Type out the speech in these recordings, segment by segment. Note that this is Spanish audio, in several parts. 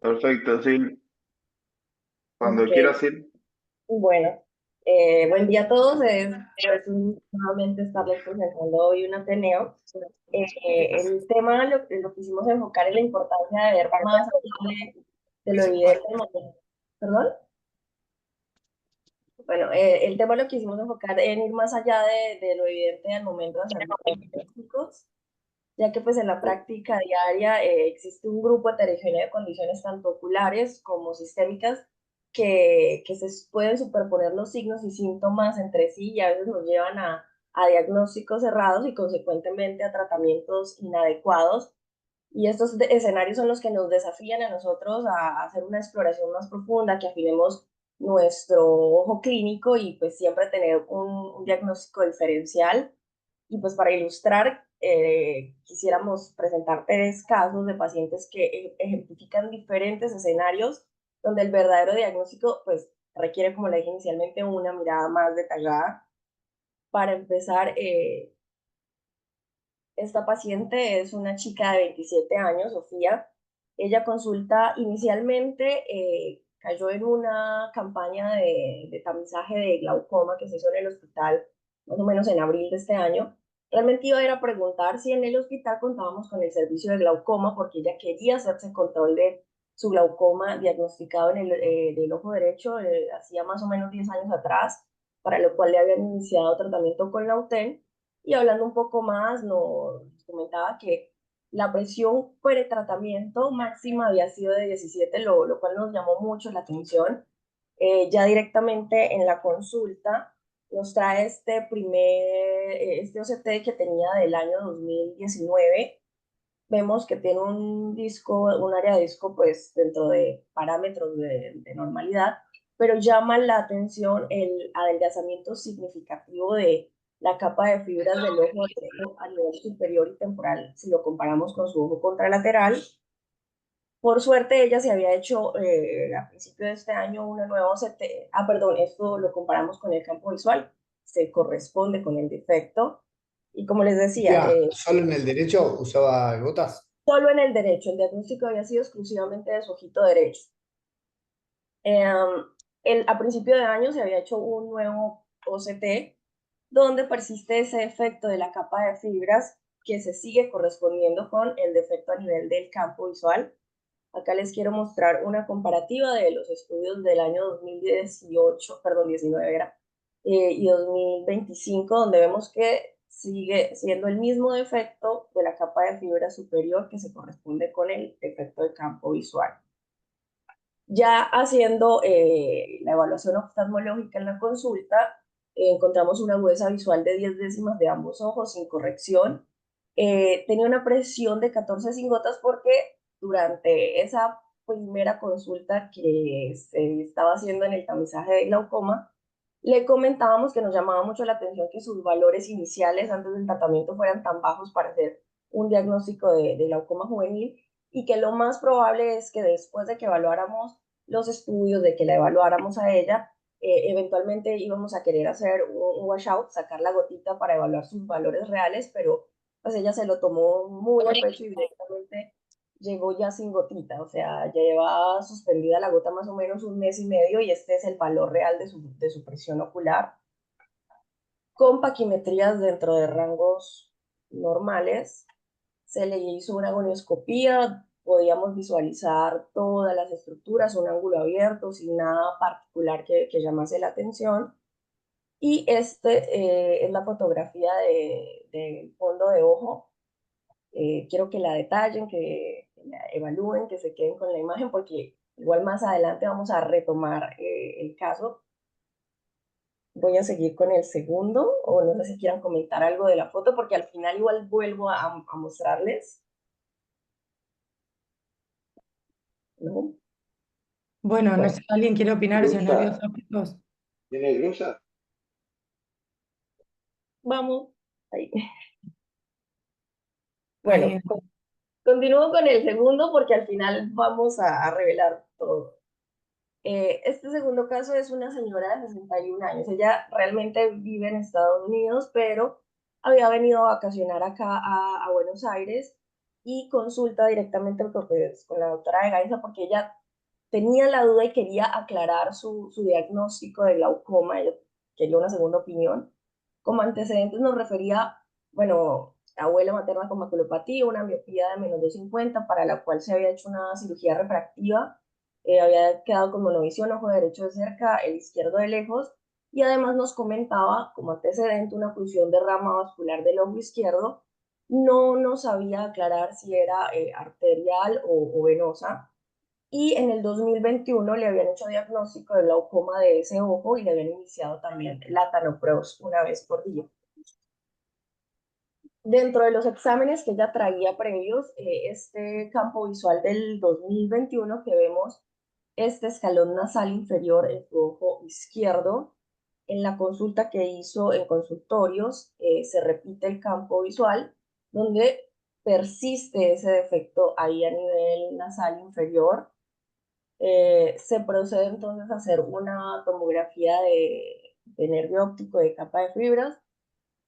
Perfecto, sí. Cuando Ok, quieras ir. bueno, buen día a todos. Es un nuevamente estarles presentando hoy un Ateneo. El tema lo quisimos enfocar en la importancia de ver más allá de lo evidente. ¿Perdón? Bueno, el tema lo quisimos enfocar en ir más allá de lo evidente al momento de hacer diagnósticos, ya que pues en la práctica diaria existe un grupo heterogéneo de condiciones tanto oculares como sistémicas que se pueden superponer los signos y síntomas entre sí y a veces nos llevan a diagnósticos errados y consecuentemente a tratamientos inadecuados. Y estos escenarios son los que nos desafían a nosotros a hacer una exploración más profunda, que afinemos nuestro ojo clínico y pues siempre tener un diagnóstico diferencial. Y pues para ilustrar, quisiéramos presentar tres casos de pacientes que ejemplifican diferentes escenarios donde el verdadero diagnóstico pues requiere, como le dije inicialmente, una mirada más detallada. Para empezar, esta paciente es una chica de 27 años, Sofía. Ella consulta inicialmente, cayó en una campaña de tamizaje de glaucoma que se hizo en el hospital más o menos en abril de este año. Realmente iba a ir a preguntar si en el hospital contábamos con el servicio de glaucoma porque ella quería hacerse control de su glaucoma diagnosticado en del ojo derecho hacía más o menos 10 años atrás, para lo cual le habían iniciado tratamiento con Lautén. Y hablando un poco más, nos comentaba que la presión pretratamiento máxima había sido de 17, lo cual nos llamó mucho la atención. Ya directamente en la consulta nos trae este OCT que tenía del año 2019. Vemos que tiene un área de disco pues dentro de parámetros de normalidad, pero llama la atención el adelgazamiento significativo de la capa de fibras del ojo derecho a nivel superior y temporal si lo comparamos con su ojo contralateral. Por suerte, ella se había hecho a principio de este año una nueva OCT. Ah, perdón, esto lo comparamos con el campo visual, se corresponde con el defecto. Y como les decía, Sofía, ¿solo en el derecho usaba gotas? solo en el derecho, el diagnóstico había sido exclusivamente de su ojito derecho. Eh, a principio de año se había hecho un nuevo OCT donde persiste ese efecto de la capa de fibras que se sigue correspondiendo con el defecto a nivel del campo visual. Acá les quiero mostrar una comparativa de los estudios del año 2018, perdón, 19 era, y 2025, donde vemos que sigue siendo el mismo defecto de la capa de fibra superior que se corresponde con el defecto de campo visual. Ya haciendo la evaluación oftalmológica en la consulta, encontramos una agudeza visual de 10 décimas de ambos ojos sin corrección. Tenía una presión de 14 sin gotas porque durante esa primera consulta que se estaba haciendo en el tamizaje de glaucoma, le comentábamos que nos llamaba mucho la atención que sus valores iniciales antes del tratamiento fueran tan bajos para hacer un diagnóstico de glaucoma juvenil y que lo más probable es que después de que evaluáramos los estudios, de que la evaluáramos a ella, eventualmente íbamos a querer hacer un washout, sacar la gotita para evaluar sus valores reales, pero pues ella se lo tomó muy a pecho y directamente llegó ya sin gotita, o sea, ya lleva suspendida la gota más o menos un mes y medio y este es el valor real de su presión ocular, con paquimetrías dentro de rangos normales. Se le hizo una gonioscopía, podíamos visualizar todas las estructuras, un ángulo abierto, sin nada particular que llamase la atención. Y es la fotografía del fondo de ojo. Quiero que la detallen, que la evalúen, que se queden con la imagen, porque igual más adelante vamos a retomar el caso. Voy a seguir con el segundo, o no sé si quieran comentar algo de la foto, porque al final igual vuelvo a mostrarles, ¿no? Bueno, no sé, Bueno, ¿alguien quiere opinar de esos nervios Gruesa. ópticos? ¿Tiene gruesa? vamos. Ahí. Ahí, Bueno, continúo con el segundo porque al final vamos a revelar todo. Este segundo caso es una señora de 61 años. Ella realmente vive en Estados Unidos, pero había venido a vacacionar acá a Buenos Aires y consulta directamente pues, con la doctora de Gaisa porque ella tenía la duda y quería aclarar su diagnóstico de glaucoma, ella quería una segunda opinión. Como antecedentes nos refería, bueno, abuela materna con maculopatía, una miopía de -250, para la cual se había hecho una cirugía refractiva, había quedado con monovisión, ojo derecho de cerca, el izquierdo de lejos, y además nos comentaba como antecedente una oclusión de rama vascular del ojo izquierdo. No nos sabía aclarar si era arterial o venosa, y en el 2021 le habían hecho diagnóstico de glaucoma de ese ojo y le habían iniciado también latanoprost una vez por día. Dentro de los exámenes que ella traía previos, este campo visual del 2021 que vemos, este escalón nasal inferior en su ojo izquierdo, en la consulta que hizo en consultorios, se repite el campo visual, donde persiste ese defecto ahí a nivel nasal inferior. Se procede entonces a hacer una tomografía de nervio óptico de capa de fibras,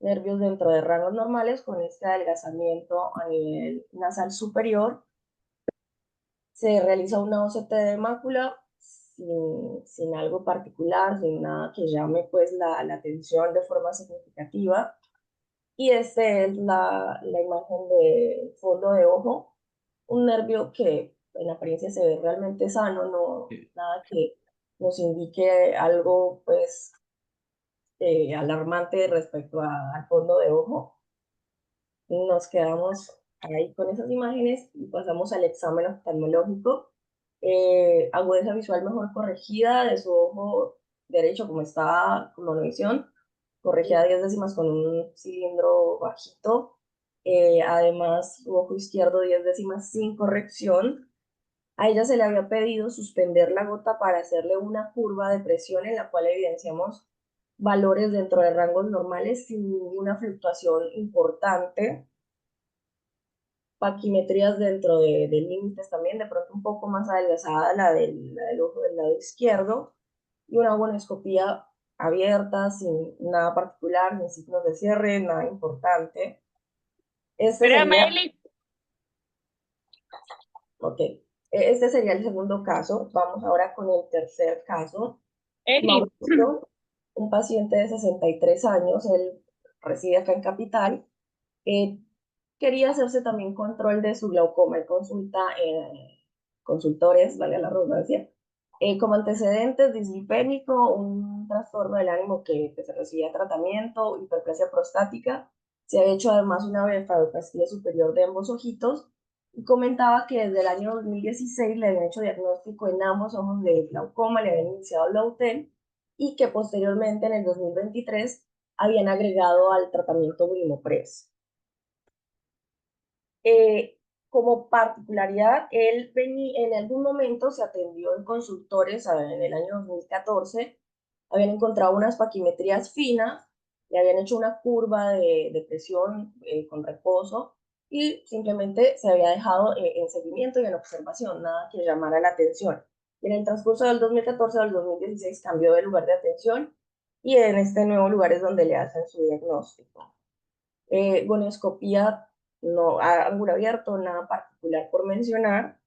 nervios dentro de rangos normales con este adelgazamiento a nivel nasal superior. Se realiza una OCT de mácula sin algo particular, sin nada que llame pues la atención de forma significativa. Y esta es la imagen de fondo de ojo, un nervio que en apariencia se ve realmente sano, no nada que nos indique algo pues alarmante respecto al fondo de ojo. Nos quedamos ahí con esas imágenes y pasamos al examen oftalmológico. Agudeza visual mejor corregida de su ojo derecho, como estaba con monovisión, corregida 10 décimas con un cilindro bajito. Además, su ojo izquierdo 10 décimas sin corrección. A ella se le había pedido suspender la gota para hacerle una curva de presión en la cual evidenciamos valores dentro de rangos normales sin ninguna fluctuación importante. Paquimetrías dentro de límites también, de pronto un poco más adelgazada la del ojo del lado izquierdo, y una gonoscopía abierta, sin nada particular, ni signos de cierre, nada importante. Este Pero sería, Meli, este sería el segundo caso. Vamos ahora con el tercer caso. Eli, Mauricio, un paciente de 63 años, él reside acá en Capital, eh, quería hacerse también control de su glaucoma. Él consulta en consultores, valga la redundancia, como antecedentes, dislipémico, un trastorno del ánimo que se recibía tratamiento, hiperplasia prostática. Se había hecho además una blefaroplastia superior de ambos ojitos y comentaba que desde el año 2016 le habían hecho diagnóstico en ambos ojos de glaucoma, le habían iniciado Lautén y que posteriormente en el 2023 habían agregado al tratamiento Brimopress. Como particularidad, él en algún momento se atendió en consultores, en el año 2014, habían encontrado unas paquimetrías finas, le habían hecho una curva de presión con reposo y simplemente se había dejado en seguimiento y en observación, nada que llamara la atención. Y en el transcurso del 2014 al 2016 cambió de lugar de atención y en este nuevo lugar es donde le hacen su diagnóstico. Gonioscopía no, ángulo abierto, nada particular por mencionar.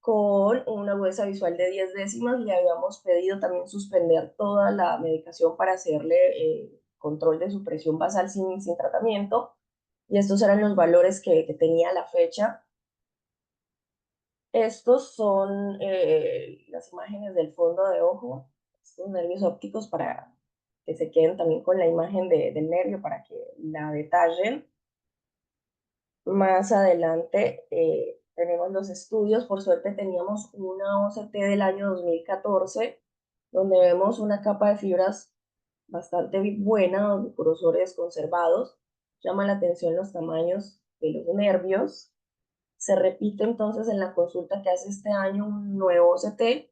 Con una agudeza visual de 10 décimas le habíamos pedido también suspender toda la medicación para hacerle control de su presión basal sin tratamiento. Y estos eran los valores que tenía a la fecha. Estos son las imágenes del fondo de ojo, estos nervios ópticos para que se queden también con la imagen del nervio para que la detallen. Más adelante tenemos los estudios. Por suerte teníamos una OCT del año 2014, donde vemos una capa de fibras bastante buena, grosores conservados. Llama la atención los tamaños de los nervios. Se repite entonces en la consulta que hace este año un nuevo OCT,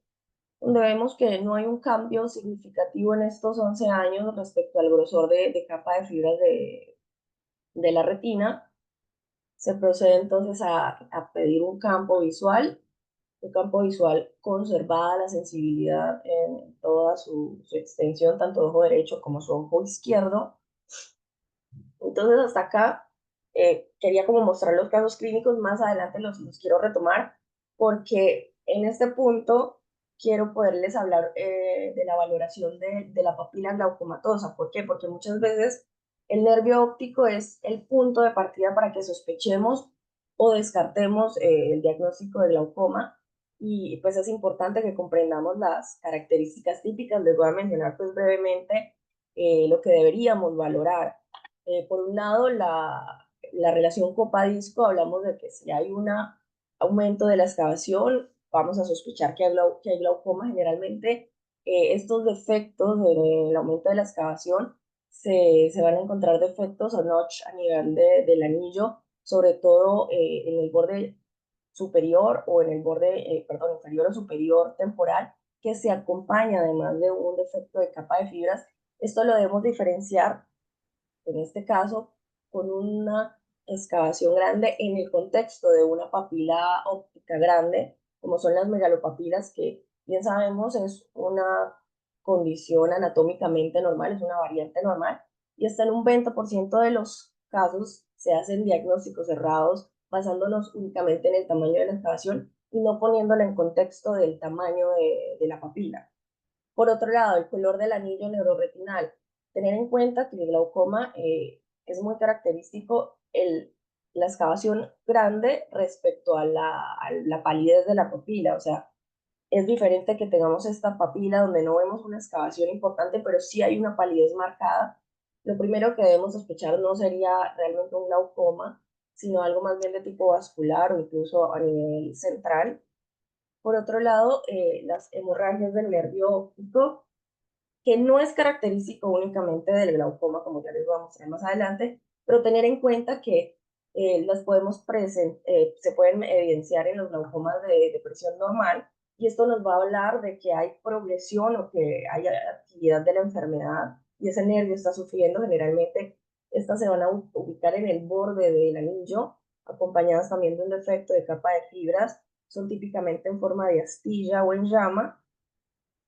donde vemos que no hay un cambio significativo en estos 11 años respecto al grosor de capa de fibras de la retina. Se procede entonces a pedir un campo visual conservada la sensibilidad en toda su extensión, tanto ojo derecho como su ojo izquierdo. Entonces hasta acá quería como mostrar los casos clínicos, más adelante los quiero retomar, porque en este punto quiero poderles hablar de la valoración de la papila glaucomatosa. ¿Por qué? Porque muchas veces el nervio óptico es el punto de partida para que sospechemos o descartemos el diagnóstico de glaucoma, y pues es importante que comprendamos las características típicas. Les voy a mencionar pues brevemente lo que deberíamos valorar. Por un lado, la relación copa-disco. Hablamos de que si hay un aumento de la excavación, vamos a sospechar que hay glaucoma. Generalmente, estos defectos del aumento de la excavación se van a encontrar defectos o notch a nivel del anillo, sobre todo en el borde superior o en el borde, perdón, inferior o superior temporal, que se acompaña además de un defecto de capa de fibras. Esto lo debemos diferenciar, en este caso, con una excavación grande en el contexto de una papila óptica grande, como son las megalopapilas, que bien sabemos es una condición anatómicamente normal, es una variante normal, y hasta en un 20% de los casos se hacen diagnósticos cerrados basándonos únicamente en el tamaño de la excavación y no poniéndola en contexto del tamaño de la papila. Por otro lado, el color del anillo neuroretinal. Tener en cuenta que el glaucoma es muy característico la excavación grande respecto a la palidez de la papila. O sea, es diferente que tengamos esta papila donde no vemos una excavación importante, pero sí hay una palidez marcada. Lo primero que debemos sospechar no sería realmente un glaucoma, sino algo más bien de tipo vascular o incluso a nivel central. Por otro lado, las hemorragias del nervio óptico, que no es característico únicamente del glaucoma, como ya les voy a mostrar más adelante, pero tener en cuenta que las se pueden evidenciar en los glaucomas de presión normal, y esto nos va a hablar de que hay progresión o que hay actividad de la enfermedad y ese nervio está sufriendo. Generalmente estas se van a ubicar en el borde del anillo, acompañadas también de un defecto de capa de fibras. Son típicamente en forma de astilla o en llama,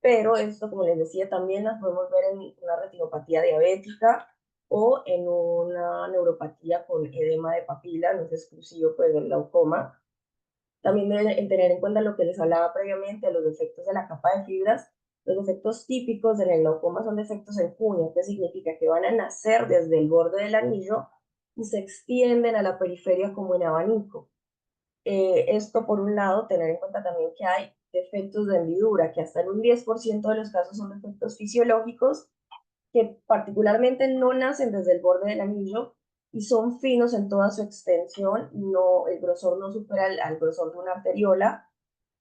pero esto, como les decía, también las podemos ver en una retinopatía diabética o en una neuropatía con edema de papila. No es exclusivo pues del glaucoma. También deben tener en cuenta lo que les hablaba previamente, los defectos de la capa de fibras. Los defectos típicos en el glaucoma son defectos en cuña, que significa que van a nacer desde el borde del anillo y se extienden a la periferia como en abanico. Esto por un lado. Tener en cuenta también que hay defectos de hendidura, que hasta en un 10% de los casos son defectos fisiológicos, que particularmente no nacen desde el borde del anillo y son finos en toda su extensión, no, el grosor no supera al grosor de una arteriola.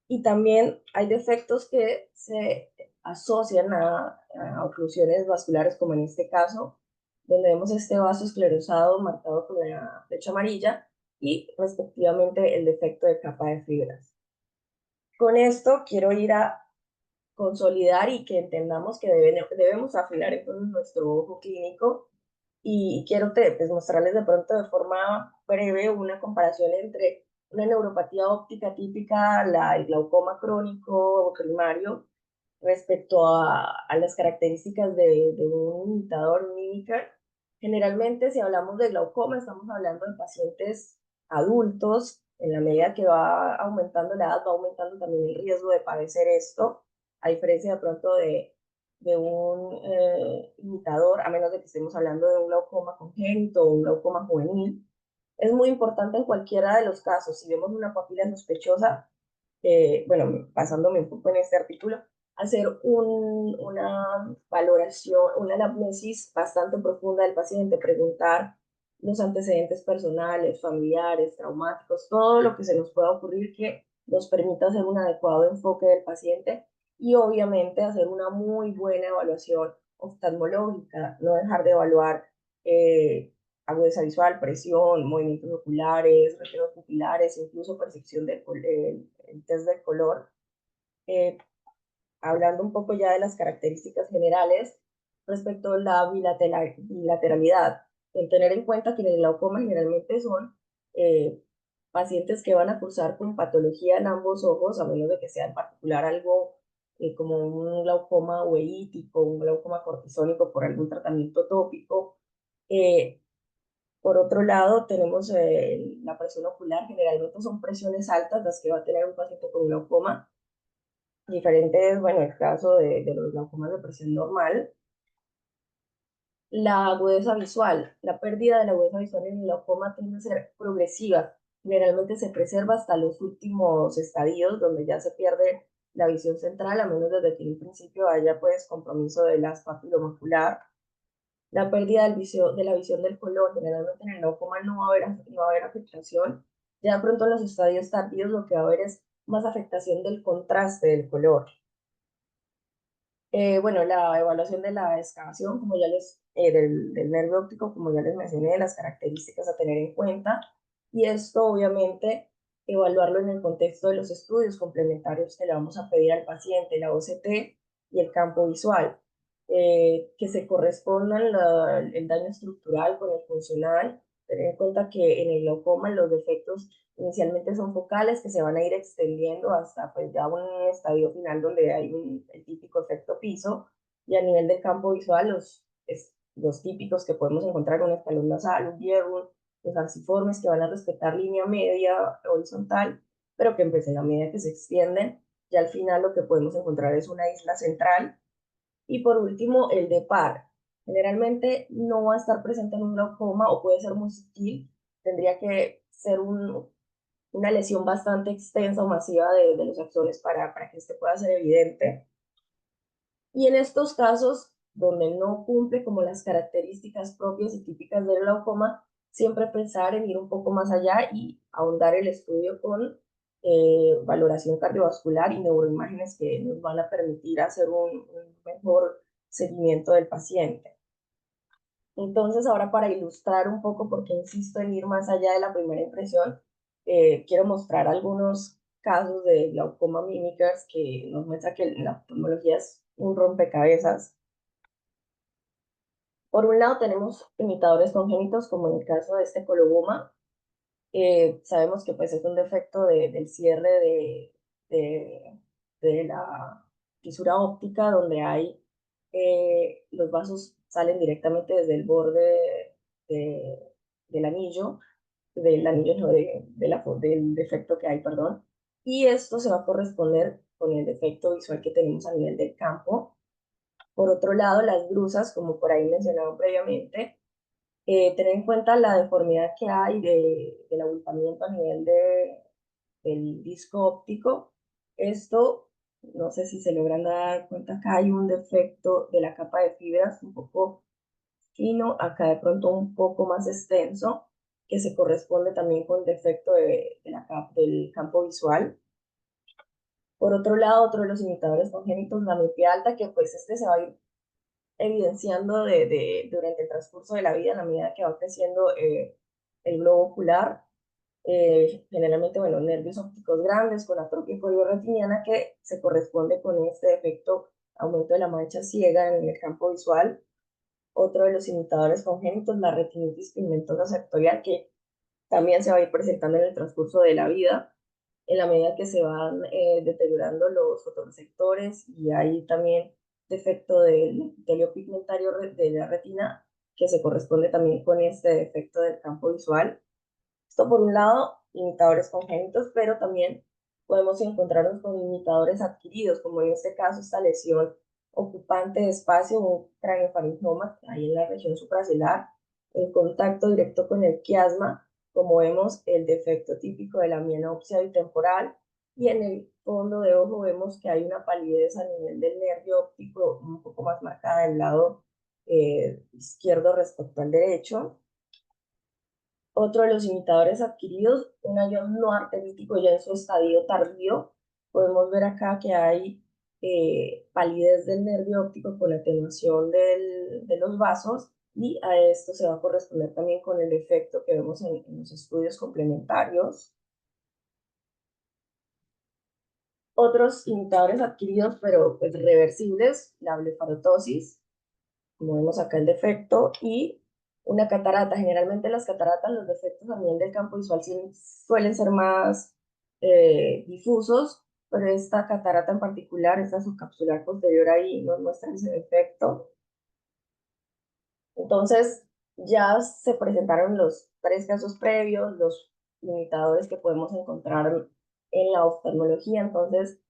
Y también hay defectos que se asocian a oclusiones vasculares, como en este caso, donde vemos este vaso esclerosado marcado con la flecha amarilla y respectivamente el defecto de capa de fibras. Con esto quiero ir a consolidar y que entendamos que debemos afinar entonces nuestro ojo clínico, y quiero pues, mostrarles de pronto de forma breve una comparación entre una neuropatía óptica típica, el glaucoma crónico primario, respecto a las características de un imitador, un mimicker. Generalmente, si hablamos de glaucoma, estamos hablando de pacientes adultos. En la medida que va aumentando la edad, va aumentando también el riesgo de padecer esto, a diferencia de pronto de un imitador, a menos de que estemos hablando de un glaucoma congénito o un glaucoma juvenil. Es muy importante en cualquiera de los casos, si vemos una papila sospechosa, bueno, basándome un poco en este artículo, hacer una valoración, una anamnesis bastante profunda del paciente, preguntar los antecedentes personales, familiares, traumáticos, todo lo que se nos pueda ocurrir que nos permita hacer un adecuado enfoque del paciente, y obviamente hacer una muy buena evaluación oftalmológica, no dejar de evaluar agudeza visual, presión, movimientos oculares, retinos pupilares, incluso percepción del el test del color. Eh, Hablando un poco ya de las características generales respecto a la bilateralidad, en tener en cuenta que en el glaucoma generalmente son eh, pacientes que van a cursar con patología en ambos ojos, a menos de que sea en particular algo como un glaucoma uveítico, un glaucoma cortisónico por algún tratamiento tópico. Por otro lado, tenemos la presión ocular. Generalmente son presiones altas las que va a tener un paciente con glaucoma. Diferente es, bueno, el caso de los glaucomas de presión normal. La agudeza visual. La pérdida de la agudeza visual en el glaucoma tiende a ser progresiva. Generalmente se preserva hasta los últimos estadios, donde ya se pierde la visión central, a menos desde que en un principio haya pues compromiso del haz papilomacular. La pérdida de la visión del color. Generalmente en el glaucoma no va a haber afectación. Ya de pronto en los estadios tardíos lo que va a haber es más afectación del contraste del color. Bueno, la evaluación de la excavación, como ya del nervio óptico, como ya les mencioné, las características a tener en cuenta, y esto obviamente evaluarlo en el contexto de los estudios complementarios que le vamos a pedir al paciente, la OCT y el campo visual, que se correspondan el daño estructural con el funcional. Tener en cuenta que en el glaucoma los defectos inicialmente son focales que se van a ir extendiendo hasta pues ya un estadio final donde hay el típico efecto piso, y a nivel del campo visual los típicos que podemos encontrar, un escalón nasal, un hierro, los arciformes que van a respetar línea media horizontal, pero que en a medida que se extienden, ya al final lo que podemos encontrar es una isla central. Y por último, el de par. Generalmente no va a estar presente en un glaucoma o puede ser muy sutil. Tendría que ser una lesión bastante extensa o masiva de los axones para que este pueda ser evidente. Y en estos casos, donde no cumple como las características propias y típicas del glaucoma, siempre pensar en ir un poco más allá y ahondar el estudio con valoración cardiovascular y neuroimágenes que nos van a permitir hacer un mejor seguimiento del paciente. Entonces, ahora para ilustrar un poco, porque insisto en ir más allá de la primera impresión, quiero mostrar algunos casos de glaucoma mimickers que nos muestra que la oftalmología es un rompecabezas. Por un lado tenemos imitadores congénitos, como en el caso de este coloboma. Sabemos que pues, es un defecto del cierre de, de la fisura óptica, donde hay los vasos salen directamente desde el borde de- del anillo, no, del defecto que hay, perdón, y esto se va a corresponder con el defecto visual que tenemos a nivel del campo. Por otro lado, las drusas, como por ahí mencionado previamente, tener en cuenta la deformidad que hay del abultamiento a nivel del disco óptico. Esto, no sé si se logran dar cuenta, acá hay un defecto de la capa de fibras un poco fino, acá de pronto un poco más extenso, que se corresponde también con el defecto del campo visual. Por otro lado, otro de los imitadores congénitos, la miopía alta, que pues este se va a ir evidenciando durante el transcurso de la vida, a la medida que va creciendo el globo ocular. Generalmente, bueno, nervios ópticos grandes con atrofia retiniana que se corresponde con este efecto aumento de la mancha ciega en el campo visual. Otro de los imitadores congénitos, la retinitis pigmentosa sectorial, que también se va a ir presentando en el transcurso de la vida, en la medida que se van deteriorando los fotorreceptores, y hay también defecto del epitelio pigmentario de la retina, que se corresponde también con este defecto del campo visual. Esto por un lado, imitadores congénitos, pero también podemos encontrarnos con imitadores adquiridos, como en este caso esta lesión ocupante de espacio, un craneofaringioma ahí en la región supracelular, en contacto directo con el quiasma, como vemos el defecto típico de la mianopsia bitemporal, y en el fondo de ojo vemos que hay una palidez a nivel del nervio óptico un poco más marcada del lado izquierdo respecto al derecho. Otro de los imitadores adquiridos, un ayón no arterítico ya en su estadio tardío. Podemos ver acá que hay palidez del nervio óptico con atenuación de los vasos, y a esto se va a corresponder también con el efecto que vemos en los estudios complementarios. Otros imitadores adquiridos, pero pues reversibles, la blefarotosis, como vemos acá el defecto, y una catarata. Generalmente las cataratas, los defectos a nivel del campo visual suelen ser más difusos, pero esta catarata en particular, esta subcapsular posterior ahí nos muestra ese defecto. Entonces, Ya se presentaron los 3 casos previos, los limitadores que podemos encontrar en la oftalmología, entonces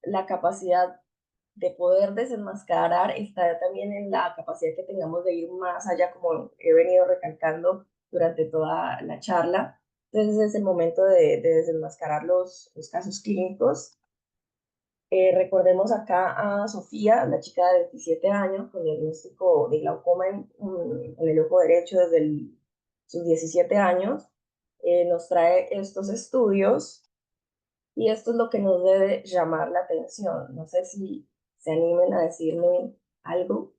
la capacidad de poder desenmascarar está también en la capacidad que tengamos de ir más allá, como he venido recalcando durante toda la charla. Entonces es el momento de desenmascarar los casos clínicos. Recordemos acá a Sofía, la chica de 27 años con diagnóstico de glaucoma en el ojo derecho desde sus 17 años. Nos trae estos estudios y esto es lo que nos debe llamar la atención. No sé si se animen a decirme algo.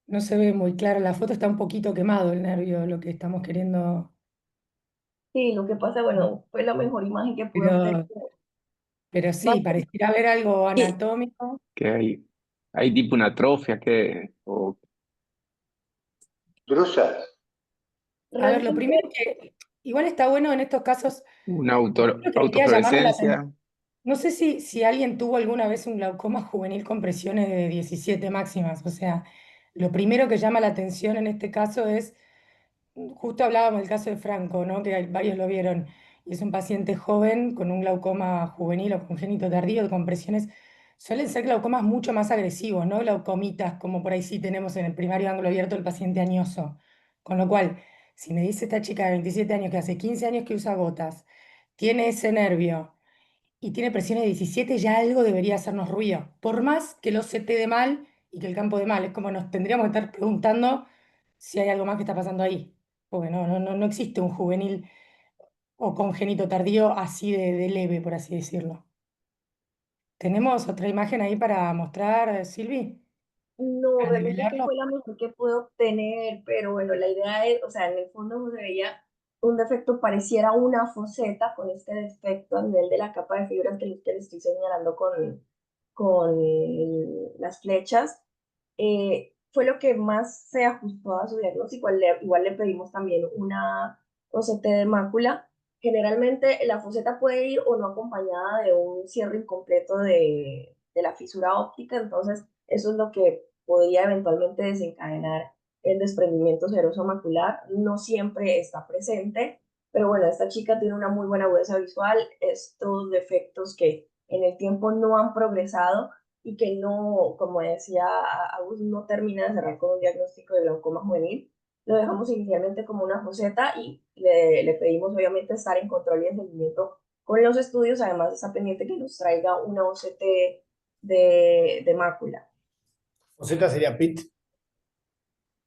No se ve muy claro, la foto está un poquito quemado el nervio, lo que estamos queriendo, Sí, lo que pasa, bueno, fue la mejor imagen que pude obtener. pero, pero Más sí, pareciera haber algo anatómico. Que hay tipo una atrofia que, o Grusas. A ver, lo realmente, primero que igual está bueno en estos casos, una lo que debería llamarnos la atención. autofluorescencia. No sé si alguien tuvo alguna vez un glaucoma juvenil con presiones de 17 máximas. O sea, lo primero que llama la atención en este caso es, justo hablábamos del caso de Franco, ¿no? Que varios lo vieron, y es un paciente joven con un glaucoma juvenil o congénito tardío con presiones. Suelen ser glaucomas mucho más agresivos, ¿no? Glaucomitas, como por ahí sí tenemos en el primario ángulo abierto el paciente añoso. Con lo cual, si me dice esta chica de 27 años que hace 15 años que usa gotas, tiene ese nervio y tiene presiones de 17, ya algo debería hacernos ruido. Por más que lo CT de mal y que el campo de mal, es como nos tendríamos que estar preguntando si hay algo más que está pasando ahí. Porque no existe un juvenil o congénito tardío así de leve, por así decirlo. ¿Tenemos otra imagen ahí para mostrar, Silvi? no, Para realmente esta nivelarlo. fue la mejor que pude obtener, pero bueno, la idea es, o sea, en el fondo no se veía un defecto, pareciera una foseta con este defecto a nivel de la capa de fibras que le estoy señalando con las flechas. Fue lo que más se ajustó a su diagnóstico. Igual le pedimos también una OCT de mácula. Generalmente la foseta puede ir o no acompañada de un cierre incompleto de la fisura óptica, entonces eso es lo que podría eventualmente desencadenar el desprendimiento seroso macular. No siempre está presente, pero bueno, esta chica tiene una muy buena agudeza visual. Estos defectos que en el tiempo no han progresado y que no, como decía Agus, no termina de cerrar con un diagnóstico de glaucoma juvenil. Lo dejamos inicialmente como una foseta y le pedimos obviamente estar en control y en seguimiento con los estudios. Además está pendiente que nos traiga una OCT de mácula Rosetta sería PIT.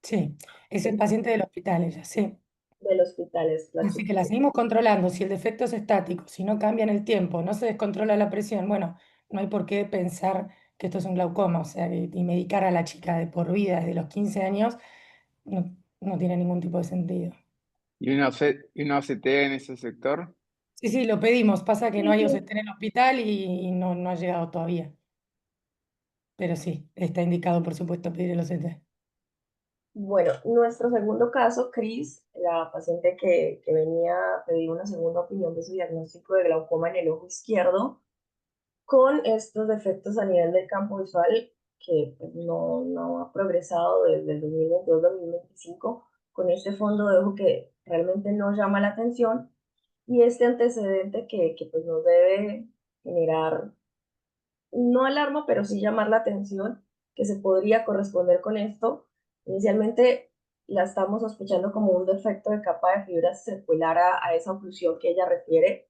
Sí, es el paciente del hospital, ella, sí. del hospital, es la Así chica. que la seguimos controlando. Si el defecto es estático, si no cambia en el tiempo, no se descontrola la presión, bueno, no hay por qué pensar que esto es un glaucoma. O sea, y medicar a la chica de por vida desde los 15 años no tiene ningún tipo de sentido. Y una OCT en ese sector. Sí, sí, lo pedimos. Pasa que no Sí, hay sí. OCT en el hospital y no ha llegado todavía. Pero sí, está indicado, por supuesto, pedir el OCT. Bueno, nuestro segundo caso, Cris, la paciente que venía a pedir una segunda opinión de su diagnóstico de glaucoma en el ojo izquierdo, con estos defectos a nivel del campo visual que pues, no ha progresado desde el 2022-2025, con este fondo de ojo que realmente no llama la atención y este antecedente que pues nos debe generar, no alarma, pero sí llamar la atención, que se podría corresponder con esto. Inicialmente la estamos sospechando como un defecto de capa de fibras circular a esa oclusión que ella refiere,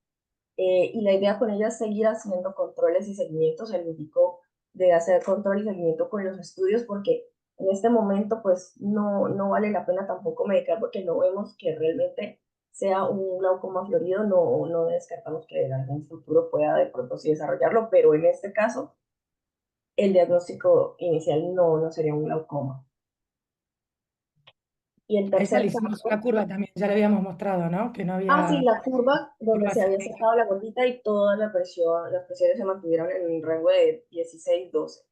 y la idea con ella es seguir haciendo controles y seguimientos. El indicó de hacer control y seguimiento con los estudios porque en este momento pues no vale la pena tampoco medicar porque no vemos que realmente sea un glaucoma florido. No descartamos que en algún futuro pueda de pronto sí desarrollarlo, pero en este caso el diagnóstico inicial no sería un glaucoma. Y el A esa tercer le hicimos una caso, curva también, ya le habíamos mostrado, ¿no? Que no sí, había la curva donde curva se había sistémica. sacado la gotita y toda la presión, las presiones se mantuvieron en un rango de 16-12.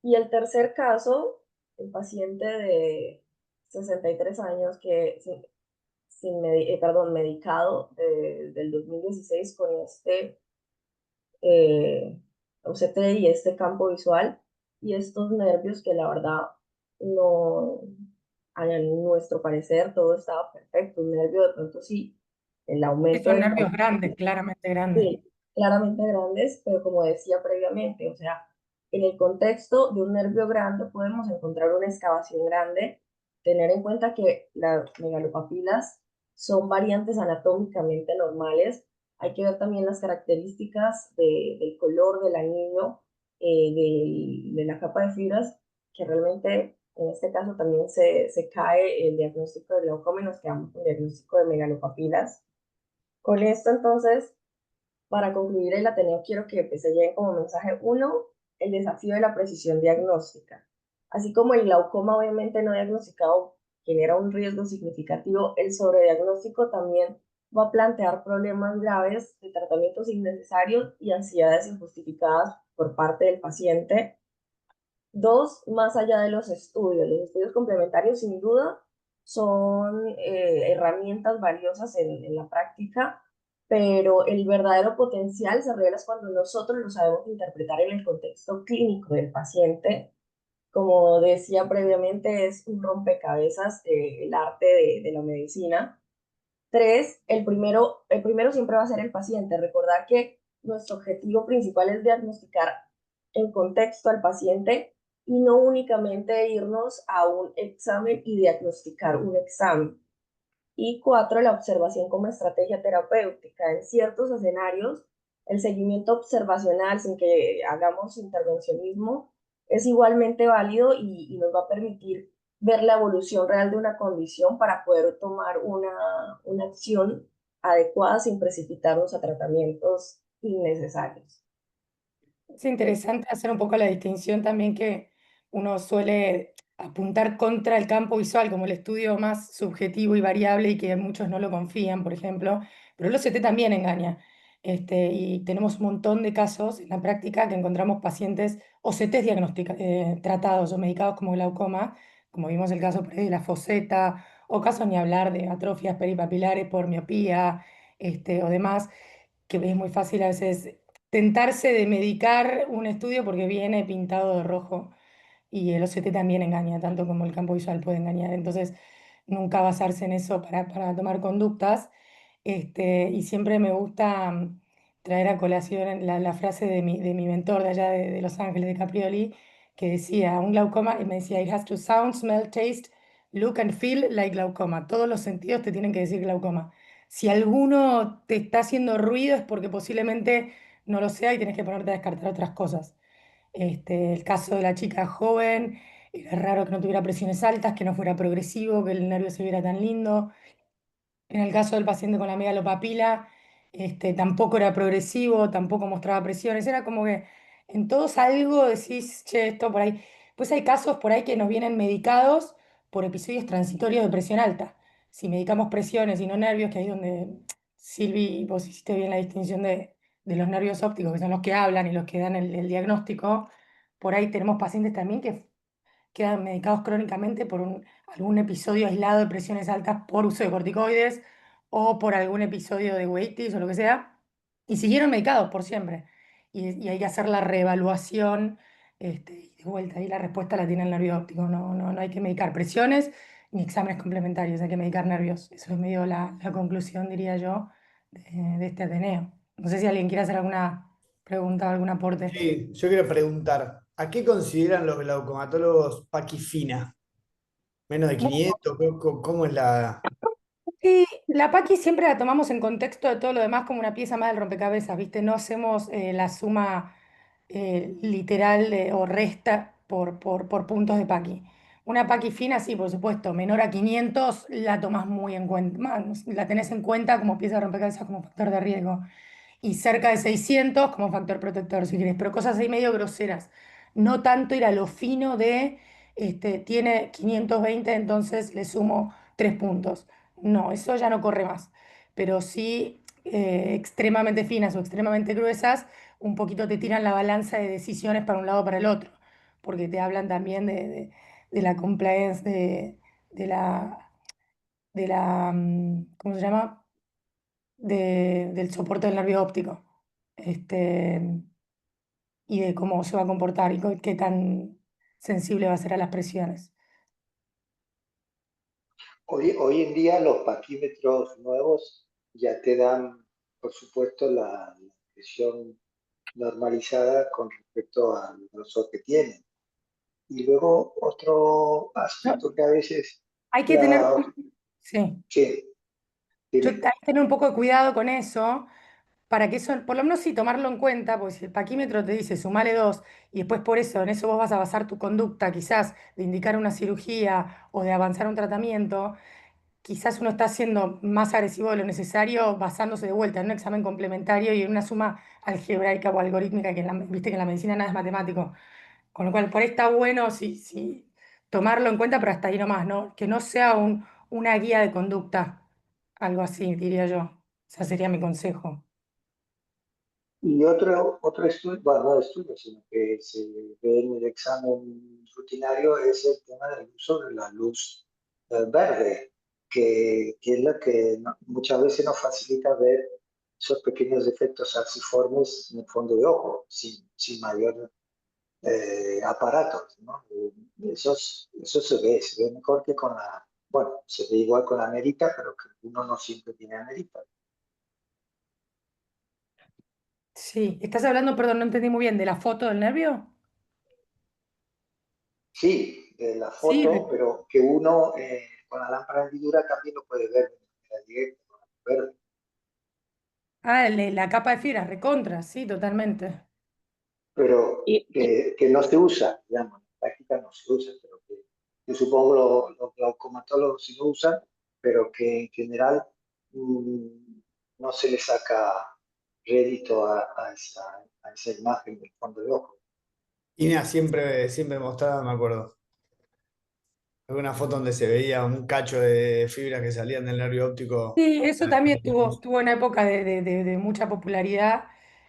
Y el tercer caso, el paciente de 63 años que perdón, medicado del 2016 con este eh, OCT y este campo visual y estos nervios que la verdad no, a nuestro parecer todo estaba perfecto. Un nervio de pronto sí, el Sí, aumento son del nervios grandes, claramente grandes. sí, claramente grandes, pero como decía previamente, o sea, en el contexto de un nervio grande podemos encontrar una excavación grande, tener en cuenta que las megalopapilas son variantes anatómicamente normales, hay que ver también las características del color del anillo, de la capa de fibras, que realmente en este caso también se cae el diagnóstico de glaucoma y nos quedamos con el diagnóstico de megalopapilas. Con esto entonces para concluir el Ateneo, quiero que se lleven como mensaje uno, el desafío de la precisión diagnóstica. Así como el glaucoma obviamente no diagnosticado genera un riesgo significativo, el sobrediagnóstico también va a plantear problemas graves de tratamientos innecesarios y ansiedades injustificadas por parte del paciente. Dos, más allá de los estudios complementarios sin duda son herramientas valiosas en la práctica, pero el verdadero potencial se revela cuando nosotros lo sabemos interpretar en el contexto clínico del paciente. Como decía previamente, es un rompecabezas el arte de la medicina. Tres, el primero siempre va a ser el paciente. Recordar que nuestro objetivo principal es diagnosticar en contexto al paciente y no únicamente irnos a un examen y diagnosticar un examen. Y cuatro, la observación como estrategia terapéutica. En ciertos escenarios, el seguimiento observacional sin que hagamos intervencionismo es igualmente válido y nos va a permitir ver la evolución real de una condición para poder tomar una acción adecuada sin precipitarnos a tratamientos innecesarios. Es interesante hacer un poco la distinción también que uno suele apuntar contra el campo visual como el estudio más subjetivo y variable y que muchos no lo confían, por ejemplo, pero el OCT también engaña. Y tenemos un montón de casos en la práctica que encontramos pacientes OCTs tratados o medicados como glaucoma, como vimos el caso por ahí de la foseta, o casos ni hablar de atrofias peripapilares por miopía, o demás, que es muy fácil a veces tentarse de medicar un estudio porque viene pintado de rojo y el OCT también engaña, tanto como el campo visual puede engañar. Entonces, nunca basarse en eso para tomar conductas. Y siempre me gusta traer a colación la frase de mi mentor de allá de Los Ángeles, de Caprioli, que decía, un glaucoma, y me decía, it has to sound, smell, taste, look and feel like glaucoma. Todos los sentidos te tienen que decir glaucoma. Si alguno te está haciendo ruido es porque posiblemente no lo sea y tienes que ponerte a descartar otras cosas. El caso de la chica joven, era raro que no tuviera presiones altas, que no fuera progresivo, que el nervio se viera tan lindo. En el caso del paciente con la megalopapila, tampoco era progresivo, tampoco mostraba presiones, era como que en todos algo decís, che, esto por ahí. Pues hay casos por ahí que nos vienen medicados por episodios transitorios de presión alta. Si medicamos presiones y no nervios, que ahí es donde Silvi, vos hiciste bien la distinción de los nervios ópticos, que son los que hablan y los que dan el diagnóstico, por ahí tenemos pacientes también que quedan medicados crónicamente por algún episodio aislado de presiones altas por uso de corticoides o por algún episodio de weitis o lo que sea, y siguieron medicados por siempre. Y hay que hacer la reevaluación, y de vuelta, ahí la respuesta la tiene el nervio óptico. No hay que medicar presiones ni exámenes complementarios, hay que medicar nervios. Eso es medio la conclusión, diría yo, de este Ateneo. No sé si alguien quiere hacer alguna pregunta o algún aporte. Sí, yo quiero preguntar, ¿a qué consideran los glaucomatólogos paquifina? ¿Menos de 500? ¿Cómo es la...? Sí, la Paqui siempre la tomamos en contexto de todo lo demás como una pieza más del rompecabezas, ¿viste? No hacemos la suma literal o resta por puntos de Paqui. Una Paqui fina, sí, por supuesto, menor a 500 la tomás muy en cuenta, la tenés en cuenta como pieza de rompecabezas, como factor de riesgo y cerca de 600 como factor protector, si quieres, pero cosas ahí medio groseras. No tanto ir a lo fino de, tiene 520 entonces le sumo 3 puntos. No, eso ya no corre más. Pero sí, extremadamente finas o extremadamente gruesas, un poquito te tiran la balanza de decisiones para un lado o para el otro, porque te hablan también de la compliance, de la, ¿cómo se llama? Del soporte del nervio óptico. y de cómo se va a comportar y qué tan sensible va a ser a las presiones. Hoy en día los paquímetros nuevos ya te dan, por supuesto, la presión normalizada con respecto al grosor que tienen. Y luego otro No, aspecto que a veces hay que tener, la... sí, que, hay dime. que tener un poco de cuidado con eso, para que eso, por lo menos sí tomarlo en cuenta, porque si el paquímetro te dice sumale 2 y después por eso, en eso vos vas a basar tu conducta, quizás de indicar una cirugía o de avanzar un tratamiento, quizás uno está siendo más agresivo de lo necesario basándose de vuelta en un examen complementario y en una suma algebraica o algorítmica, que viste que en la medicina nada es matemático. Con lo cual, por ahí está bueno sí, tomarlo en cuenta, pero hasta ahí nomás, ¿no? Que no sea una guía de conducta, algo así, diría yo. Ese sería mi consejo. Y otro estudio, bueno, no estudio, sino que se ve en el examen rutinario es el tema del uso de la luz verde, que es la que muchas veces nos facilita ver esos pequeños defectos arciformes en el fondo de ojo, sin mayor aparatos, ¿no? Eso se ve mejor que con la, bueno, se ve igual con la nerita, pero que uno no siempre tiene nerita. Sí, estás hablando, perdón, no entendí muy bien, de la foto del nervio. Sí, de la Sí, foto, pero que uno con la lámpara de hendidura también lo puede ver de manera directa, con la luz verde. la capa de fibra, recontra, sí, totalmente. Pero Y, que no se usa, digamos, en práctica no se usa, pero que yo supongo los glaucomatólogos sí lo usan, pero que en general mm, no se le saca rédito a esa imagen del fondo de ojo. Ina siempre mostraba, me acuerdo, alguna foto donde se veía un cacho de fibras que salían del nervio óptico. Sí, eso también tuvo una época de mucha popularidad,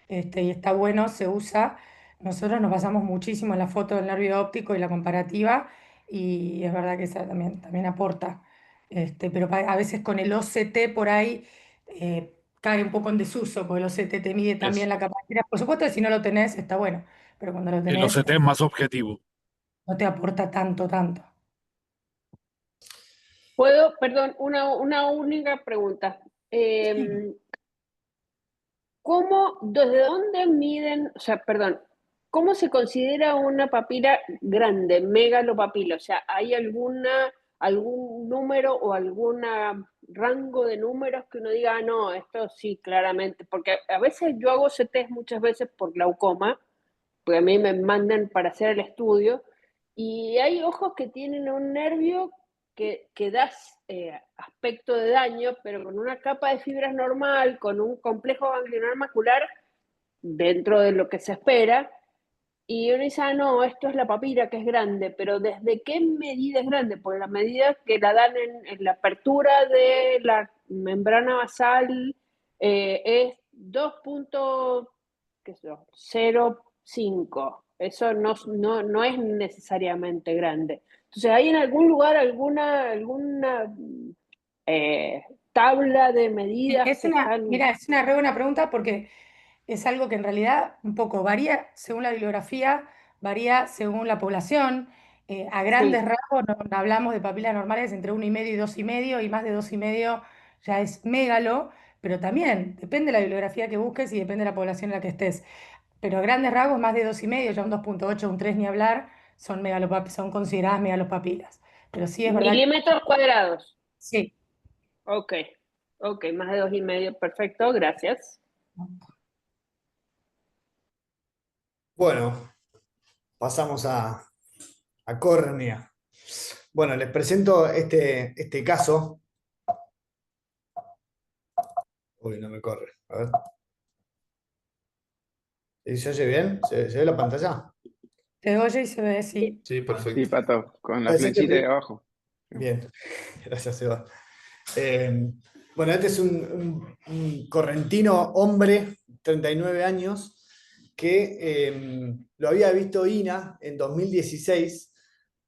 y está bueno, se usa. Nosotros nos basamos muchísimo en la foto del nervio óptico y la comparativa, y es verdad que esa también aporta. Pero a veces con el OCT por ahí cae un poco en desuso, porque el OCT te mide también Es, la capacidad. Por supuesto que si no lo tenés está bueno, pero cuando lo el tenés OCT es más objetivo. no te aporta tanto. puedo, perdón, una única pregunta. Sí. Desde dónde miden, o sea, perdón, cómo se considera una papila grande, megalopapila? O sea, ¿hay algún número o algún rango de números que uno diga, no, esto sí, claramente? Porque a veces yo hago CTs muchas veces por glaucoma, porque a mí me mandan para hacer el estudio, y hay ojos que tienen un nervio que da aspecto de daño, pero con una capa de fibras normal, con un complejo ganglionar macular dentro de lo que se espera, y uno dice, no, esto es la papila que es grande, pero ¿desde qué medida es grande? Porque la medida que la dan en la apertura de la membrana basal es 2,05. Eso no es necesariamente grande. Entonces, ¿hay en algún lugar alguna eh, tabla de medidas que están? Mira, es una re buena pregunta porque es algo que en realidad un poco varía según la bibliografía, varía según la población. A grandes Sí. rasgos no hablamos de papilas normales entre 1,5 y 2,5 y más de 2,5 ya es megalo, pero también depende de la bibliografía que busques y depende de la población en la que estés. Pero a grandes rasgos, más de 2,5, ya un 2,8, un 3 ni hablar, son consideradas megalopapilas. Pero sí es verdad que Milímetros cuadrados. sí. Ok, ok, más de 2,5, perfecto, gracias. Bueno, pasamos a córnea. Bueno, les presento este caso. Uy, no me corre. A ver. ¿Se oye bien? ¿Se ve la pantalla? Te oye y se ve, sí. Sí, Sí, perfecto. Pato, con la Puede ser que flechita de abajo. Bien, gracias, Seba. Bueno, este es un correntino hombre, 39 años, que lo había visto Ina en 2016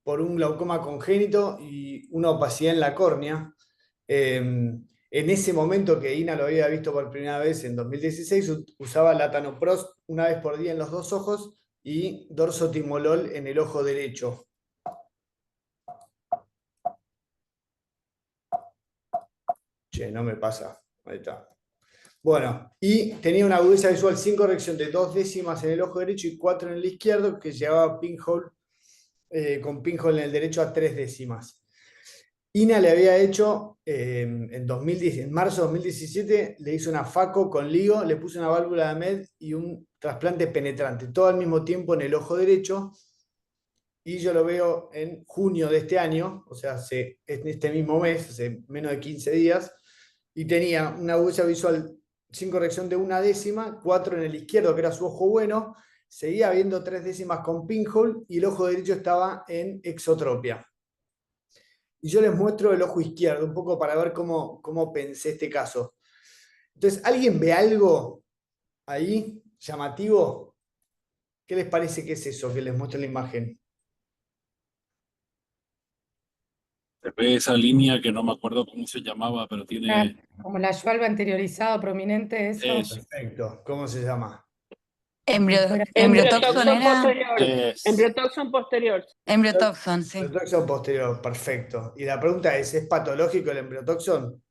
por un glaucoma congénito y una opacidad en la córnea. En ese momento que Ina lo había visto por primera vez en 2016, usaba latanoprost una vez por día en los dos ojos y dorsotimolol en el ojo derecho. Che, no me pasa. Ahí está. Bueno, y tenía una agudeza visual sin corrección de 2 décimas en el ojo derecho y 4 en el izquierdo, que llevaba pinhole, con pinhole en el derecho a 3 décimas. Ina le había hecho, en marzo de 2017, le hizo una FACO con LIGO, le puso una válvula de MED y un trasplante penetrante, todo al mismo tiempo en el ojo derecho. Y yo lo veo en junio de este año, o sea, en este mismo mes, hace menos de 15 días, y tenía una agudeza visual sin corrección de 1 décima, 4 en el izquierdo, que era su ojo bueno, seguía viendo 3 décimas con pinhole y el ojo derecho estaba en exotropia. Y yo les muestro el ojo izquierdo, un poco para ver cómo pensé este caso. Entonces, ¿alguien ve algo ahí llamativo? ¿Qué les parece que es eso que les muestro en la imagen? Se ve esa línea que no me acuerdo cómo se llamaba, pero tiene Como la yualba anteriorizado prominente, eso. eso. Perfecto. ¿Cómo se llama? Fuera- Embryotoxon Embryotoxon era. posterior. Es, Embryotoxon posterior. Embryotoxon, sí. Embryotoxon posterior, perfecto. Y la pregunta ¿es patológico el embryotoxon?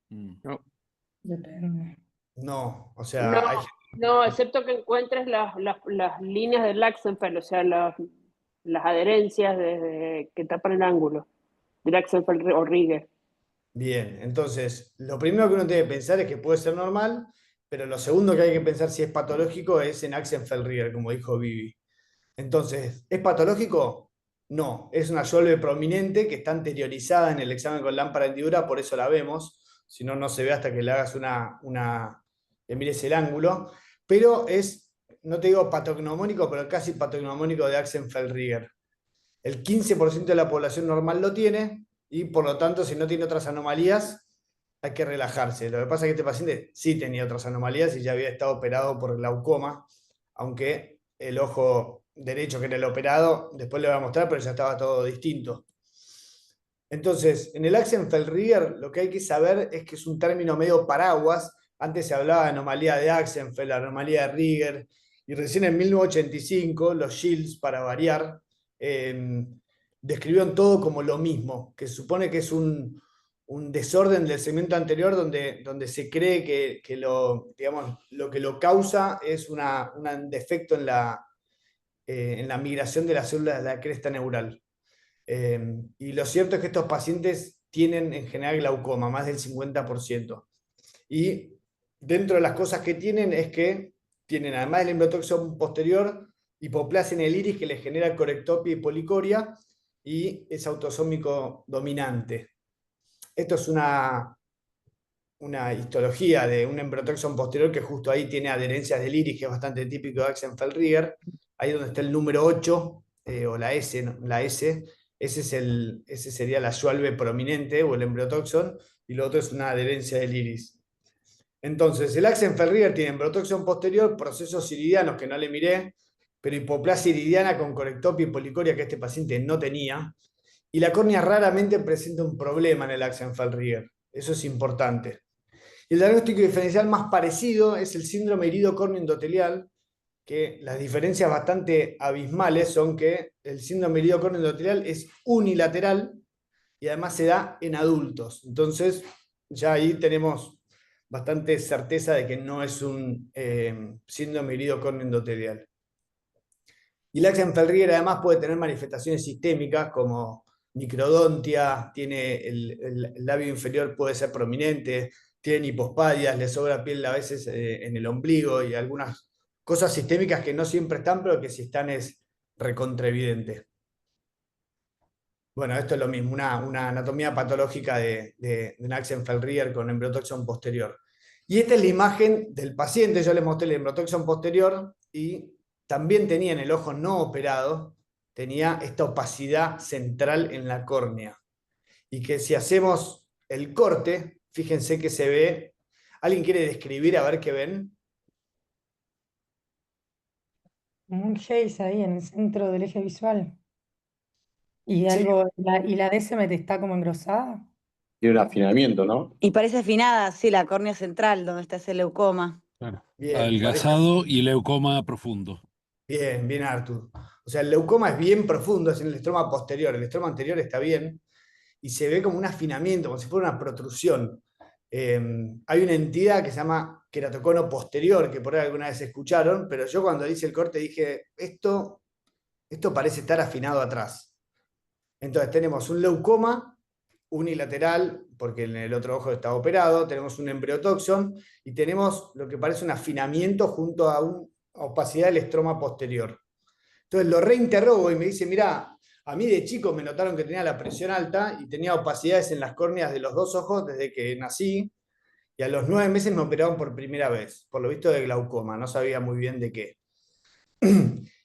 No. Depende. No, o No, sea, no, excepto que encuentres las líneas del Axenfeld, o sea, las adherencias que tapan el ángulo del Axenfeld o Rieger. bien, entonces, lo primero que uno debe pensar es que puede ser normal, pero lo segundo que hay que pensar si es patológico es en Axenfeld-Rieger, como dijo Vivi. Entonces, ¿es patológico? No, es una Schwalbe prominente que está anteriorizada en el examen con lámpara hendidura, por eso la vemos, si no, no se ve hasta que le hagas le mires el ángulo, pero es, no te digo patognomónico, pero casi patognomónico de Axenfeld-Rieger. El 15% de la población normal lo tiene y por lo tanto, si no tiene otras anomalías, hay que relajarse. Lo que pasa es que este paciente sí tenía otras anomalías y ya había estado operado por glaucoma, aunque el ojo derecho que era el operado, después le voy a mostrar, pero ya estaba todo distinto. Entonces, en el Axenfeld-Rieger lo que hay que saber es que es un término medio paraguas. Antes se hablaba de anomalía de Axenfeld, anomalía de Rieger, y recién en 1985 los Shields, para variar, describieron todo como lo mismo, que se supone que es un desorden del segmento anterior donde se cree que digamos, lo que lo causa es un defecto en la migración de las células de la cresta neural. Y lo cierto es que estos pacientes tienen en general glaucoma, más del 50%. Y dentro de las cosas que tienen es que tienen, además del embryotoxon posterior, hipoplasia en el iris que les genera corectopia y policoria, y es autosómico dominante. Esto es una histología de un embryotoxon posterior que justo ahí tiene adherencias del iris, que es bastante típico de Axenfeld-Rieger. Ahí donde está el número 8, o la S, ¿no? La S, ese sería la Schwalbe prominente o el embryotoxon, y lo otro es una adherencia del iris. Entonces, el Axenfeld-Rieger tiene embryotoxon posterior, procesos iridianos que no le miré, pero hipoplasia iridiana con corectopia y policoria que este paciente no tenía. Y la córnea raramente presenta un problema en el Axenfeld-Rieger. Eso es importante. Y el diagnóstico diferencial más parecido es el síndrome irido-córneo endotelial, que las diferencias bastante abismales son que el síndrome irido-córneo endotelial es unilateral y además se da en adultos. Entonces, ya ahí tenemos bastante certeza de que no es un síndrome irido-córneo endotelial. Y el Axenfeld-Rieger además puede tener manifestaciones sistémicas como microdontia, tiene el labio inferior puede ser prominente, tienen hipospadias, le sobra piel a veces en el ombligo y algunas cosas sistémicas que no siempre están, pero que si están es recontraevidente. Bueno, esto es lo mismo, una anatomía patológica de un Axenfeld-Rieger con embryotoxon posterior. Y esta es la imagen del paciente, yo les mostré el embryotoxon posterior y también tenía en el ojo no operado, tenía esta opacidad central en la córnea. Y que si hacemos el corte, fíjense que se ve. ¿Alguien quiere describir a ver qué ven? Como un haze ahí en el centro del eje visual. Y Sí. algo, y la DSM está como engrosada. Tiene un afinamiento, ¿no? Y parece afinada, sí, la córnea central, donde está ese leucoma. Claro. Bien, parece. Adelgazado y leucoma profundo. Bien, bien, Artur. O sea, el leucoma es bien profundo, es en el estroma posterior. El estroma anterior está bien y se ve como un afinamiento, como si fuera una protrusión. Hay una entidad que se llama queratocono posterior, que por ahí alguna vez escucharon, pero yo cuando hice el corte dije, esto parece estar afinado atrás. Entonces tenemos un leucoma unilateral, porque en el otro ojo está operado, tenemos un embriotoxon y tenemos lo que parece un afinamiento junto a una opacidad del estroma posterior. Entonces lo reinterrogo y me dice, mirá, a mí de chico me notaron que tenía la presión alta y tenía opacidades en las córneas de los dos ojos desde que nací, y a los 9 meses me operaron por primera vez, por lo visto de glaucoma, no sabía muy bien de qué.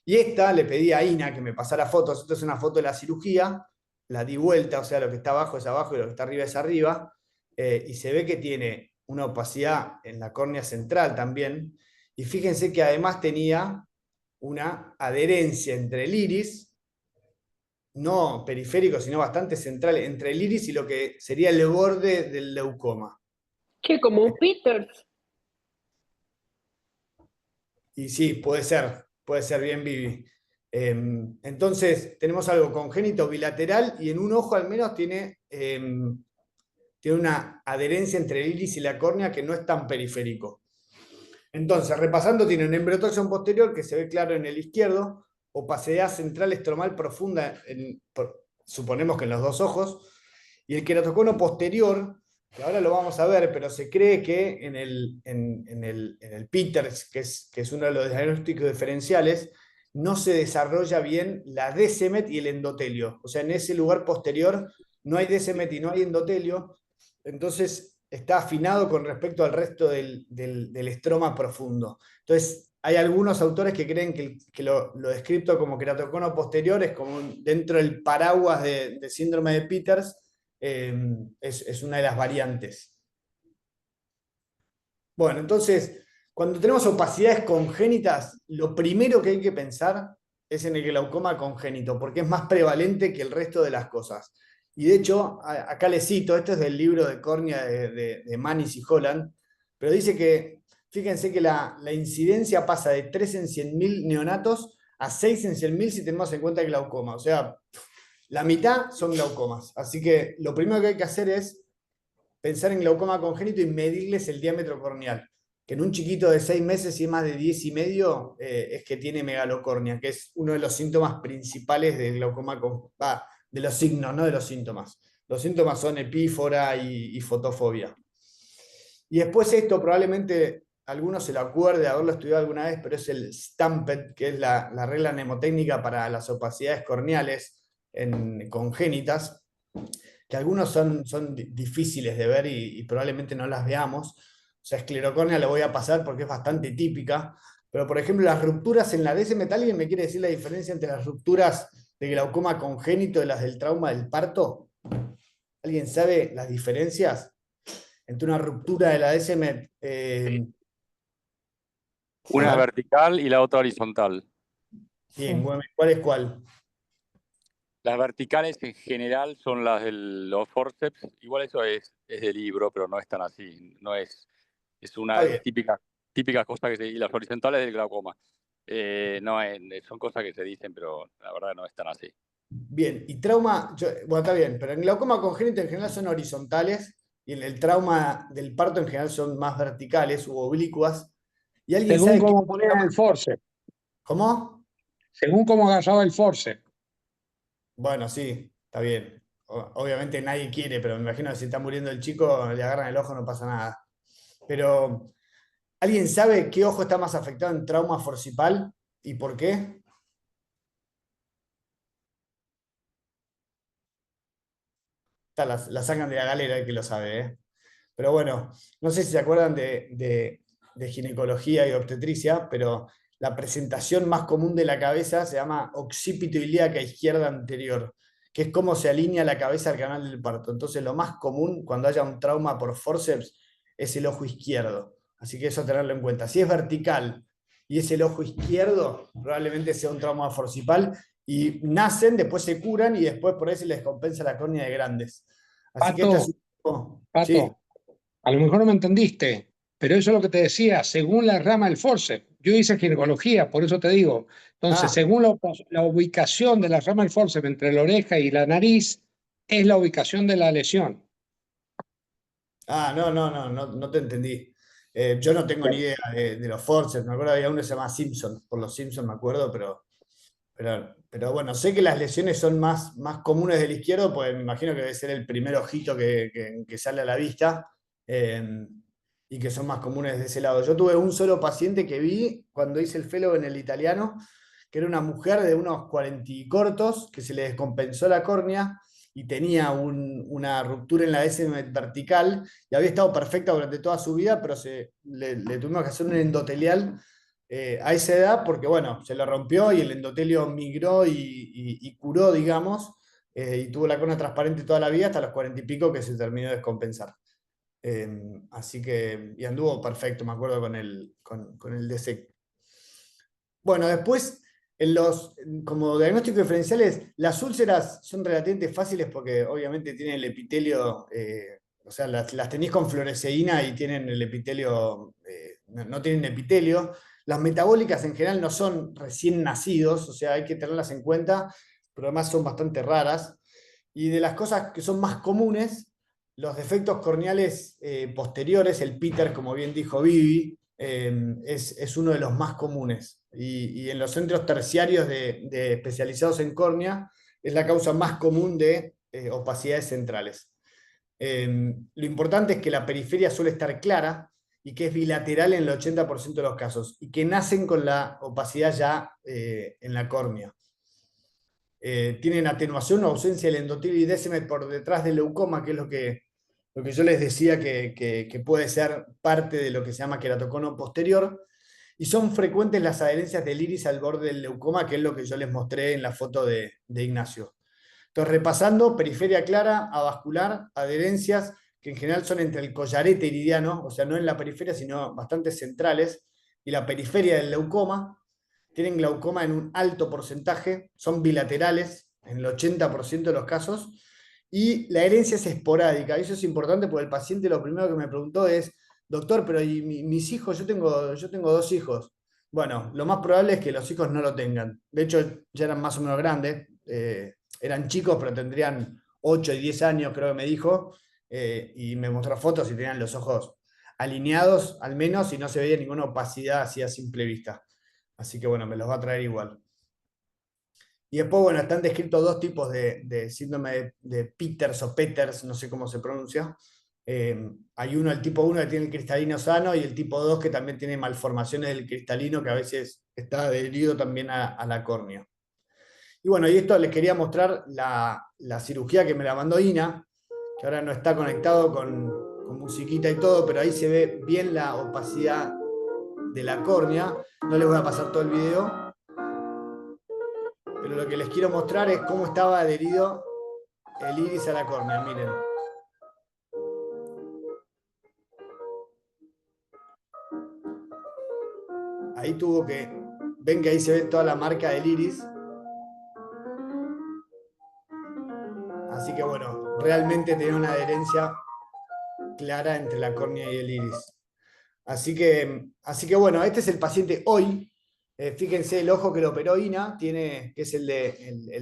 Y esta le pedí a Ina que me pasara fotos, esto es una foto de la cirugía, la di vuelta, o sea, lo que está abajo es abajo y lo que está arriba es arriba, y se ve que tiene una opacidad en la córnea central también, y fíjense que además tenía una adherencia entre el iris, no periférico, sino bastante central, entre el iris y lo que sería el borde del leucoma. ¿Qué? ¿Como un Peters? Y sí, puede ser bien, Vivi. Entonces, tenemos algo congénito bilateral y en un ojo al menos tiene una adherencia entre el iris y la córnea que no es tan periférico. Entonces, repasando, tiene un embriotoxon posterior que se ve claro en el izquierdo, opacidad central estromal profunda, suponemos que en los dos ojos, y el queratocono posterior, que ahora lo vamos a ver, pero se cree que en el Peters, que es uno de los diagnósticos diferenciales, no se desarrolla bien la DCMET y el endotelio. O sea, en ese lugar posterior no hay DCMET y no hay endotelio, entonces está afinado con respecto al resto del estroma profundo. Entonces, hay algunos autores que creen que lo descripto como queratocono posterior es como dentro del paraguas de síndrome de Peters, es una de las variantes. Bueno, entonces, cuando tenemos opacidades congénitas, lo primero que hay que pensar es en el glaucoma congénito, porque es más prevalente que el resto de las cosas. Y de hecho, acá les cito, esto es del libro de córnea de Manis y Holland, pero dice que, fíjense que la incidencia pasa de 3 en 100.000 neonatos a 6 en 100.000 si tenemos en cuenta el glaucoma. O sea, la mitad son glaucomas. Así que lo primero que hay que hacer es pensar en glaucoma congénito y medirles el diámetro corneal. Que en un chiquito de 6 meses y más de 10 y medio es que tiene megalocornia, que es uno de los síntomas principales del glaucoma de los signos, no de los síntomas. Los síntomas son epífora y fotofobia. Y después esto probablemente alguno se lo acuerde de haberlo estudiado alguna vez, pero es el STAMPED, que es la regla mnemotécnica para las opacidades corneales congénitas, que algunos son difíciles de ver y probablemente no las veamos. O sea, esclerocornia lo voy a pasar porque es bastante típica, pero por ejemplo las rupturas en la DCMET, ¿alguien me quiere decir la diferencia entre las rupturas de glaucoma congénito y las del trauma del parto? ¿Alguien sabe las diferencias entre una ruptura de la DCMET? Una vertical y la otra horizontal. Bien, bueno, ¿cuál es cuál? Las verticales en general son las de los forceps. Igual eso es de libro, pero no es tan así. No es una típica cosa que se dice. Y las horizontales del glaucoma. Son cosas que se dicen, pero la verdad no es tan así. Bien, y trauma, bueno, está bien, pero en glaucoma congénito en general son horizontales y en el trauma del parto en general son más verticales u oblicuas. ¿Y alguien Según sabe cómo ponían el forceps. ¿Cómo? Según cómo agarraba el forceps. Bueno, sí, está bien. Obviamente nadie quiere, pero me imagino que si está muriendo el chico, le agarran el ojo, no pasa nada. Pero, ¿alguien sabe qué ojo está más afectado en trauma forcipal y por qué? La sacan de la galera el que lo sabe, ¿eh? Pero bueno, no sé si se acuerdan de ginecología y obstetricia, pero la presentación más común de la cabeza se llama occipito ilíaca izquierda anterior, que es cómo se alinea la cabeza al canal del parto. Entonces lo más común cuando haya un trauma por forceps es el ojo izquierdo. Así que eso tenerlo en cuenta. Si es vertical y es el ojo izquierdo, probablemente sea un trauma forcipal y nacen, después se curan y después por eso les compensa la córnea de grandes. Así que esta es una Pato, Sí. a lo mejor no me entendiste, pero eso es lo que te decía, según la rama del forceps. Yo hice ginecología, por eso te digo. Entonces, Ah, según la ubicación de la rama del forceps entre la oreja y la nariz, es la ubicación de la lesión. no te entendí. Yo no tengo ni idea de los forceps. Me acuerdo había uno que se llama Simpson, por los Simpsons me acuerdo, pero bueno, sé que las lesiones son más comunes del izquierdo, pues me imagino que debe ser el primer ojito que sale a la vista, y que son más comunes de ese lado. Yo tuve un solo paciente que vi cuando hice el fellow en el italiano, que era una mujer de unos 40 y cortos, que se le descompensó la córnea y tenía una ruptura en la S vertical, y había estado perfecta durante toda su vida, pero le tuvimos que hacer un endotelial a esa edad, porque bueno, se lo rompió y el endotelio migró y curó, digamos, y tuvo la córnea transparente toda la vida hasta los 40 y pico que se terminó de descompensar. Así que, y anduvo perfecto, me acuerdo con el DSEC. Bueno, después, como diagnósticos diferenciales, las úlceras son relativamente fáciles porque obviamente tienen el epitelio, o sea, las tenéis con fluoresceína y tienen el epitelio, no tienen epitelio. Las metabólicas en general no son recién nacidos, o sea, hay que tenerlas en cuenta, pero además son bastante raras. Y de las cosas que son más comunes, los defectos corneales posteriores, el Peter, como bien dijo Vivi, es uno de los más comunes. Y en los centros terciarios de especializados en córnea, es la causa más común de opacidades centrales. Lo importante es que la periferia suele estar clara y que es bilateral en el 80% de los casos, y que nacen con la opacidad ya en la córnea. Tienen atenuación o ausencia del endotelio y Descemet por detrás del leucoma, que es lo que yo les decía que puede ser parte de lo que se llama queratocono posterior, y son frecuentes las adherencias del iris al borde del leucoma, que es lo que yo les mostré en la foto de Ignacio. Entonces, repasando, periferia clara, avascular, adherencias, que en general son entre el collarete iridiano, o sea, no en la periferia, sino bastante centrales, y la periferia del leucoma. Tienen glaucoma en un alto porcentaje, son bilaterales en el 80% de los casos, y la herencia es esporádica. Eso es importante porque el paciente lo primero que me preguntó es, doctor, pero ¿y mis hijos? Yo tengo 2 hijos. Bueno, lo más probable es que los hijos no lo tengan. De hecho, ya eran más o menos grandes, eran chicos, pero tendrían 8 y 10 años, creo que me dijo, y me mostró fotos y tenían los ojos alineados, al menos, y no se veía ninguna opacidad así a simple vista. Así que bueno, me los va a traer igual. Y después, bueno, están descritos 2 tipos de síndrome de Peters o Peters, no sé cómo se pronuncia. Hay uno, el tipo 1, que tiene el cristalino sano, y el tipo 2, que también tiene malformaciones del cristalino, que a veces está adherido también a la córnea. Y bueno, y esto les quería mostrar la cirugía que me la mandó Ina, que ahora no está conectado con musiquita y todo, pero ahí se ve bien la opacidad de la córnea. No les voy a pasar todo el video, pero lo que les quiero mostrar es cómo estaba adherido el iris a la córnea, miren. Ahí ven que ahí se ve toda la marca del iris. Así que bueno, realmente tenía una adherencia clara entre la córnea y el iris. Así que bueno, este es el paciente hoy. Fíjense el ojo que lo operó Ina, que es el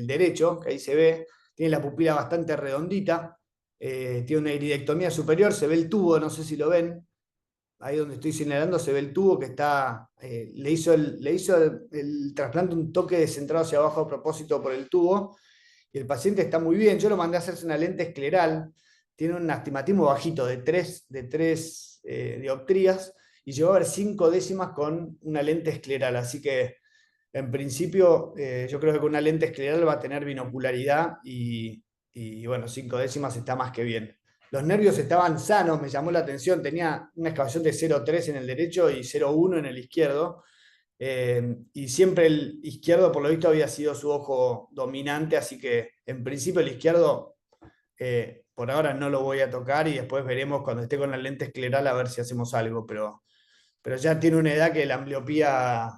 derecho, que ahí se ve, tiene la pupila bastante redondita, tiene una iridectomía superior, se ve el tubo, no sé si lo ven, ahí donde estoy señalando se ve el tubo que está, le hizo el trasplante un toque descentrado hacia abajo a propósito por el tubo, y el paciente está muy bien. Yo lo mandé a hacerse una lente escleral, tiene un astigmatismo bajito de 3 dioptrías, y llegó a ver 5 décimas con una lente escleral, así que en principio yo creo que con una lente escleral va a tener binocularidad, y bueno, 5 décimas está más que bien. Los nervios estaban sanos, me llamó la atención, tenía una excavación de 0,3 en el derecho y 0,1 en el izquierdo, y siempre el izquierdo por lo visto había sido su ojo dominante, así que en principio el izquierdo por ahora no lo voy a tocar, y después veremos cuando esté con la lente escleral a ver si hacemos algo, pero ya tiene una edad que la ambliopía,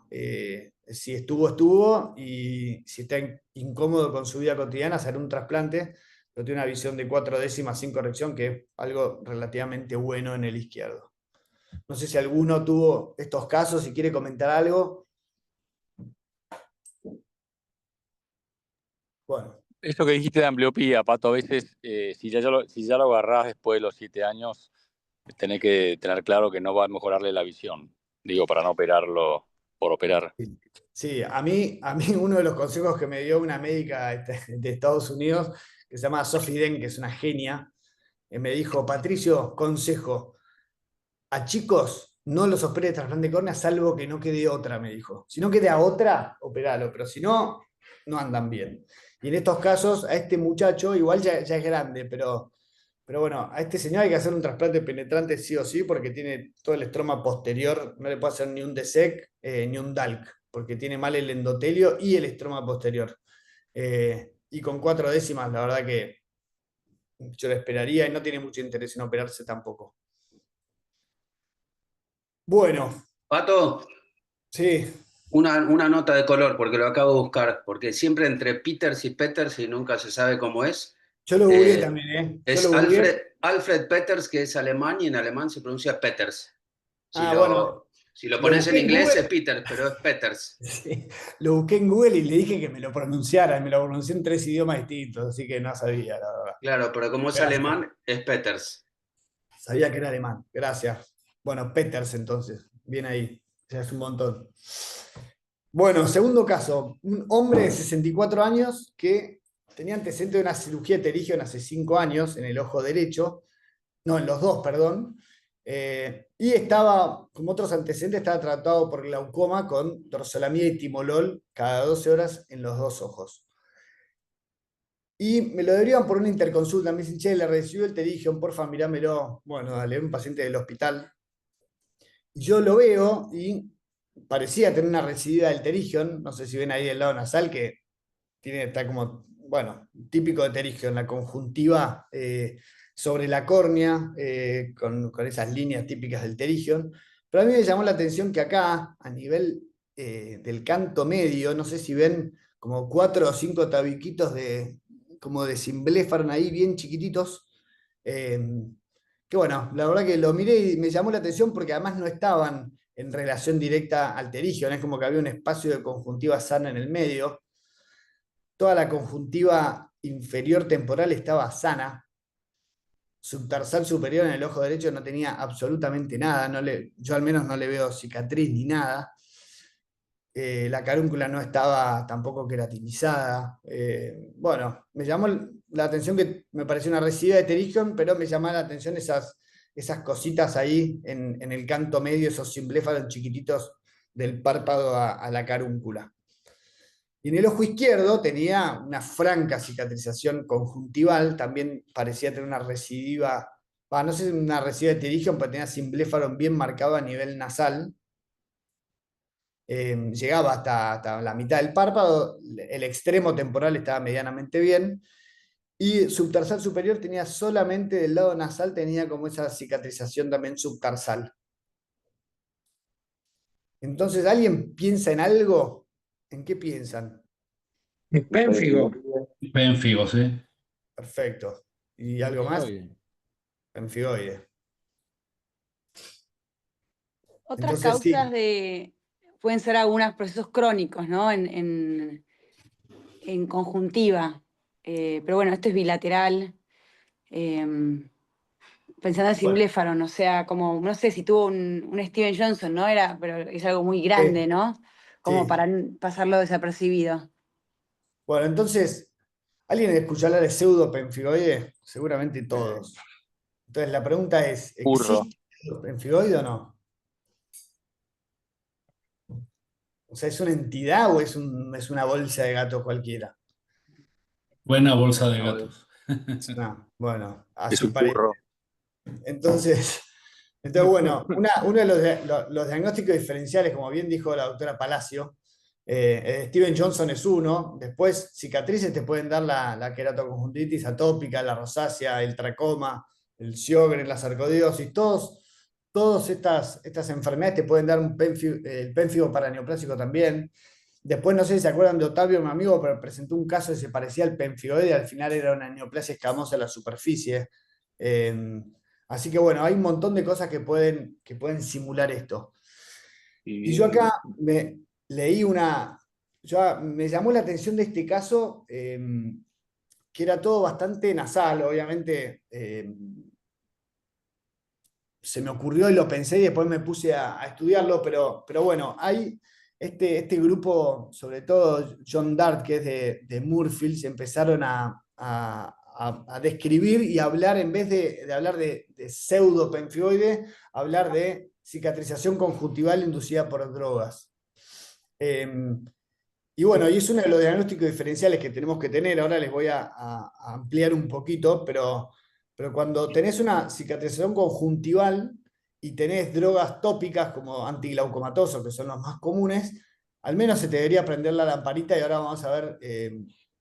si estuvo, y si está incómodo con su vida cotidiana, hacer un trasplante, pero tiene una visión de 4 décimas sin corrección, que es algo relativamente bueno en el izquierdo. No sé si alguno tuvo estos casos, si quiere comentar algo. Bueno. Eso que dijiste de ambliopía, Pato, a veces, si ya lo agarrás después de los 7 años, tenés que tener claro que no va a mejorarle la visión. Digo, para no operarlo por operar. Sí, a mí uno de los consejos que me dio una médica de Estados Unidos, que se llama Sophie Den, que es una genia, me dijo: Patricio, consejo, a chicos no los opere de trasplante de córnea salvo que no quede otra, me dijo. Si no queda otra, operalo, pero si no, no andan bien. Y en estos casos, a este muchacho, igual ya es grande, pero bueno, a este señor hay que hacer un trasplante penetrante sí o sí, porque tiene todo el estroma posterior, no le puede hacer ni un DSEC ni un DALC, porque tiene mal el endotelio y el estroma posterior. Y con 4 décimas, la verdad que yo lo esperaría y no tiene mucho interés en operarse tampoco. Bueno. Pato, sí. Una nota de color, porque lo acabo de buscar, porque siempre entre Peters y nunca se sabe cómo es. Yo lo googleé también, ¿eh? Es Alfred Peters, que es alemán, y en alemán se pronuncia Peters. Si lo pones en inglés es Peters, pero es Peters. Sí, lo busqué en Google y le dije que me lo pronunciara, y me lo pronuncié en 3 idiomas distintos, así que no sabía, la verdad. Claro, pero como es alemán, es Peters. Sabía que era alemán, gracias. Bueno, Peters entonces, bien ahí, ya es un montón. Bueno, segundo caso, un hombre de 64 años que tenía antecedente de una cirugía de pterigion hace 5 años en el ojo derecho, no, en los dos, perdón, y estaba, como otros antecedentes, estaba tratado por glaucoma con dorzolamida y timolol cada 12 horas en los 2 ojos. Y me lo derivan por una interconsulta. Me dicen: che, le recibió el pterigion, porfa, mirámelo. Bueno, dale, un paciente del hospital. Yo lo veo y parecía tener una recidida del pterigion. No sé si ven ahí del lado nasal, que está como, bueno, típico de pterigion, la conjuntiva sobre la córnea, con esas líneas típicas del pterigion. Pero a mí me llamó la atención que acá, a nivel del canto medio, no sé si ven como 4 o 5 tabiquitos como de cimbléfaro ahí, bien chiquititos. Que bueno, la verdad que lo miré y me llamó la atención porque además no estaban en relación directa al pterigion, es como que había un espacio de conjuntiva sana en el medio. Toda la conjuntiva inferior temporal estaba sana. Subtarsal superior en el ojo derecho no tenía absolutamente nada, yo al menos no le veo cicatriz ni nada. La carúncula no estaba tampoco queratinizada. Bueno, me llamó la atención que me pareció una recidida de pterigion, pero me llamaba la atención esas cositas ahí en el canto medio, esos cimbléfaros chiquititos del párpado a la carúncula. Y en el ojo izquierdo tenía una franca cicatrización conjuntival, también parecía tener una recidiva, no sé si una recidiva de pterigion, pero tenía cimbléfaro bien marcado a nivel nasal. Llegaba hasta la mitad del párpado, el extremo temporal estaba medianamente bien, y subtarsal superior tenía solamente del lado nasal, tenía como esa cicatrización también subtarsal. Entonces, ¿alguien piensa en algo? ¿En qué piensan? Pénfigo. Pénfigo, sí. Perfecto. ¿Y algo más? Pemfigoide. Otras Entonces, sí. causas pueden ser algunos procesos crónicos, ¿no? En conjuntiva. Pero bueno, esto es bilateral. Pensando en cimbléfaro, o sea, como, no sé si tuvo un Steven Johnson, ¿no? Pero es algo muy grande, ¿no? Como Sí. para pasarlo desapercibido. Bueno, entonces, ¿alguien escuchó hablar de pseudopemfigoide? Seguramente todos. Entonces, la pregunta es, ¿existe pemfigoide o no? O sea, ¿es una entidad o es una bolsa de gato cualquiera? Buena bolsa de gatos. No, bueno, Es así un parece. burro. Entonces, bueno, uno de los diagnósticos diferenciales, como bien dijo la doctora Palacio, Steven Johnson es uno. Después, cicatrices te pueden dar la queratoconjuntivitis atópica, la rosácea, el tracoma, el Sjögren, la sarcoidosis. Todas estas enfermedades te pueden dar el pénfigo paraneoplásico también. Después no sé si se acuerdan de Otavio, mi amigo, pero presentó un caso que se parecía al pemfigoide, al final era una neoplasia escamosa en la superficie. Así que bueno, hay un montón de cosas que pueden simular esto. Y yo acá leí me llamó la atención de este caso, que era todo bastante nasal, obviamente. Se me ocurrió y lo pensé y después me puse a estudiarlo, pero bueno, hay este grupo, sobre todo John Dart, que es de Moorfields, empezaron a describir y hablar, en vez de hablar de pseudopenfioide, hablar de cicatrización conjuntival inducida por drogas. Y bueno, y es uno de los diagnósticos diferenciales que tenemos que tener. Ahora les voy a ampliar un poquito, pero cuando tenés una cicatrización conjuntival y tenés drogas tópicas como antiglaucomatosos, que son los más comunes, al menos se te debería prender la lamparita, y ahora vamos a ver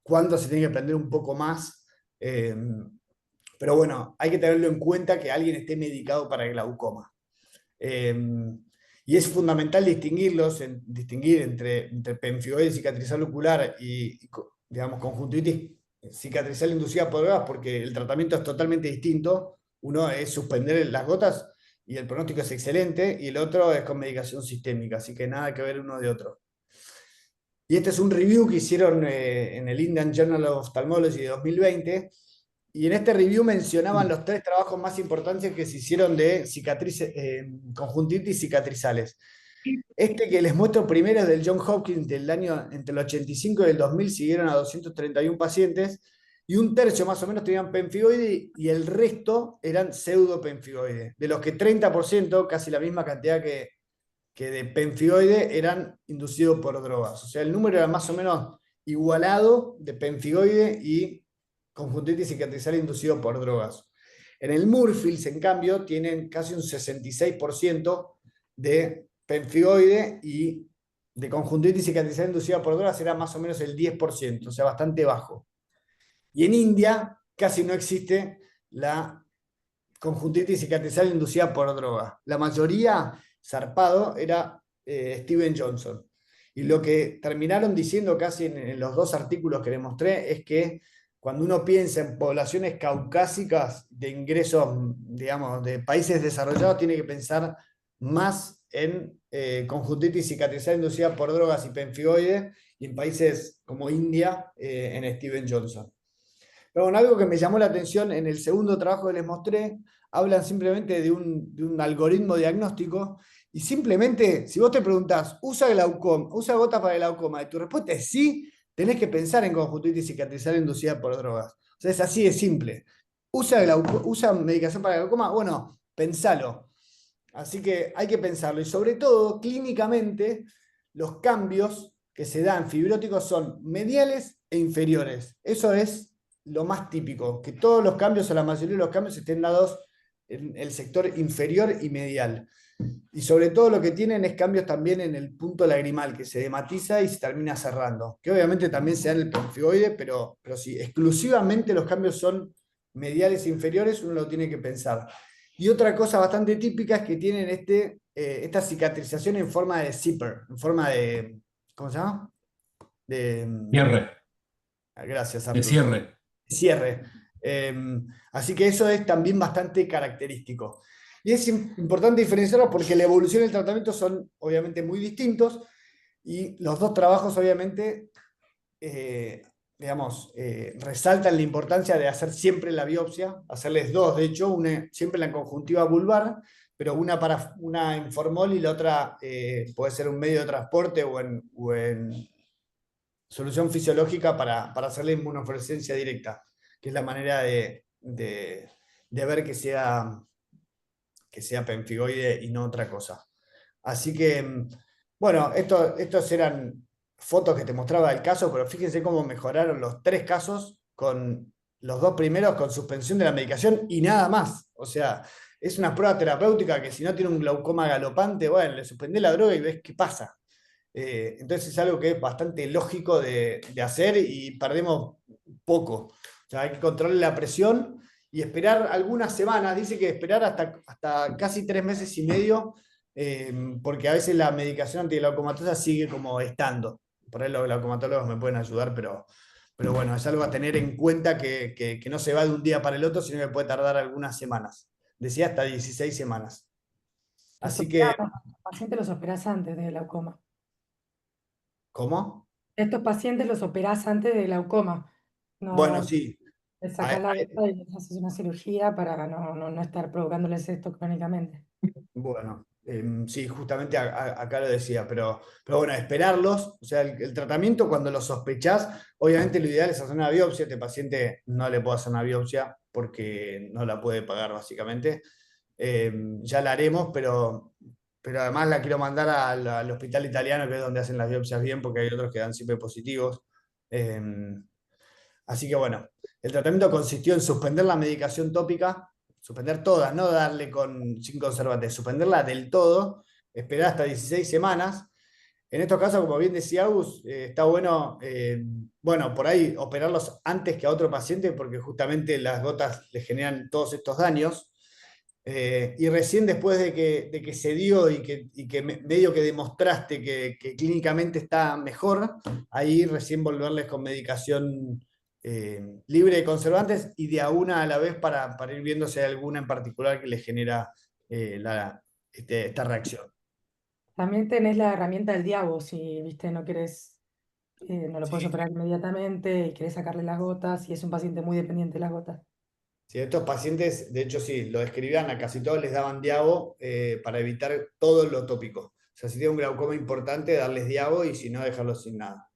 cuándo se tiene que prender un poco más. Pero bueno, hay que tenerlo en cuenta que alguien esté medicado para el glaucoma. Y es fundamental distinguir entre pemfigoide cicatrizal ocular y digamos, conjuntivitis cicatrizal inducida por drogas, porque el tratamiento es totalmente distinto. Uno es suspender las gotas y el pronóstico es excelente, y el otro es con medicación sistémica, así que nada que ver uno de otro. Y este es un review que hicieron en el Indian Journal of Ophthalmology de 2020, y en este review mencionaban los 3 trabajos más importantes que se hicieron de conjuntivitis cicatrizales. Este que les muestro primero es del John Hopkins del año entre el 85 y el 2000, siguieron a 231 pacientes, y un tercio más o menos tenían pemfigoide y el resto eran pseudopemfigoide, de los que 30%, casi la misma cantidad que de pemfigoide, eran inducidos por drogas. O sea, el número era más o menos igualado de pemfigoide y conjuntivitis cicatrizal inducido por drogas. En el Moorfields, en cambio, tienen casi un 66% de pemfigoide, y de conjuntivitis cicatrizal inducida por drogas era más o menos el 10%, o sea, bastante bajo. Y en India casi no existe la conjuntivitis cicatrizal inducida por droga. La mayoría, zarpado, era Steven Johnson. Y lo que terminaron diciendo casi en los 2 artículos que les mostré es que cuando uno piensa en poblaciones caucásicas de ingresos, digamos, de países desarrollados, tiene que pensar más en conjuntivitis cicatrizal inducida por drogas y pemfigoide, y en países como India, en Steven Johnson. Pero bueno, algo que me llamó la atención en el segundo trabajo que les mostré, hablan simplemente de un algoritmo diagnóstico, y simplemente, si vos te preguntás, ¿usa gotas para el glaucoma? Y tu respuesta es sí, tenés que pensar en conjuntivitis cicatrizal inducida por drogas. O sea, es así de simple. ¿Usa medicación para el glaucoma? Bueno, pensalo. Así que hay que pensarlo. Y sobre todo, clínicamente, los cambios que se dan fibróticos son mediales e inferiores. Eso es lo más típico, que todos los cambios, o la mayoría de los cambios, estén dados en el sector inferior y medial. Y sobre todo lo que tienen es cambios también en el punto lagrimal, que se dematiza y se termina cerrando, que obviamente también se da en el pemfigoide, pero si exclusivamente los cambios son mediales e inferiores, uno lo tiene que pensar. Y otra cosa bastante típica es que tienen esta cicatrización en forma de zipper, en forma de, ¿cómo se llama? Cierre. Gracias, De Artur. cierre. Cierre. Así que eso es también bastante característico. Y es importante diferenciarlos porque la evolución y el tratamiento son obviamente muy distintos, y los 2 trabajos obviamente resaltan la importancia de hacer siempre la biopsia, hacerles 2, de hecho, una siempre en la conjuntiva vulvar, pero una en formol y la otra puede ser un medio de transporte o en solución fisiológica para hacer la inmunofluorescencia directa, que es la manera de ver que sea pemfigoide y no otra cosa. Así que, bueno, estos eran fotos que te mostraba del caso, pero fíjense cómo mejoraron los 3 casos, con los 2 primeros con suspensión de la medicación y nada más. O sea, es una prueba terapéutica que si no tiene un glaucoma galopante, bueno, le suspendés la droga y ves qué pasa. Entonces es algo que es bastante lógico de hacer, y perdemos poco. O sea, hay que controlar la presión y esperar algunas semanas. Dice que esperar hasta casi 3 meses y medio, porque a veces la medicación antiglaucomatosa sigue como estando. por ahí los glaucomatólogos me pueden ayudar, pero bueno, es algo a tener en cuenta que no se va de un día para el otro, sino que puede tardar algunas semanas. Decía hasta 16 semanas. Así que, Los pacientes los operás antes de glaucoma. ¿cómo? Estos pacientes los operás antes de glaucoma. Bueno, No sí. les sacás la gota y les haces una cirugía para no estar provocándoles esto crónicamente. Bueno, sí, justamente acá lo decía, pero bueno, esperarlos, o sea, el tratamiento cuando lo sospechás, obviamente lo ideal es hacer una biopsia, este paciente no le puedo hacer una biopsia porque no la puede pagar básicamente. Ya la haremos, pero además la quiero mandar al hospital italiano, que es donde hacen las biopsias bien, porque hay otros que dan siempre positivos. Así que bueno, el tratamiento consistió en suspender la medicación tópica, suspender todas, no darle sin conservantes, suspenderla del todo, esperar hasta 16 semanas. En estos casos, como bien decía Agus, está bueno, bueno, por ahí operarlos antes que a otro paciente, porque justamente las gotas le generan todos estos daños. Y recién después de que se dio y que medio que demostraste que clínicamente está mejor, ahí recién volverles con medicación libre de conservantes y de a una a la vez para ir viendo si hay alguna en particular que le genera esta reacción. También tenés la herramienta del Diabo, si viste, no querés, no lo puedes Sí. operar inmediatamente y querés sacarle las gotas, y es un paciente muy dependiente de las gotas. Sí, estos pacientes, de hecho, sí, lo describían, a casi todos les daban Diabo para evitar todo lo tópico. O sea, si tiene un glaucoma importante, darles Diabo y si no, dejarlos sin nada.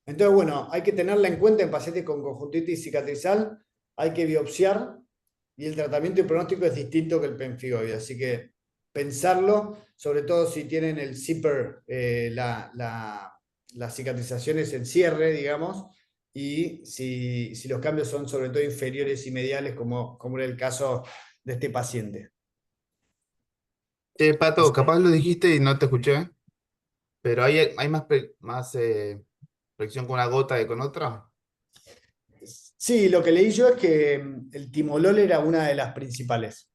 Entonces, bueno, hay que tenerla en cuenta en pacientes con conjuntivitis cicatrizal, hay que biopsiar y el tratamiento y pronóstico es distinto que el pemfigoide. Así que pensarlo, sobre todo si tienen el zipper, las cicatrizaciones en cierre, digamos, y si los cambios son sobre todo inferiores y mediales, como era el caso de este paciente. Pato, capaz lo dijiste y no te escuché, pero hay más fricción con una gota que con otra. Sí, lo que leí yo es que el timolol era una de las principales.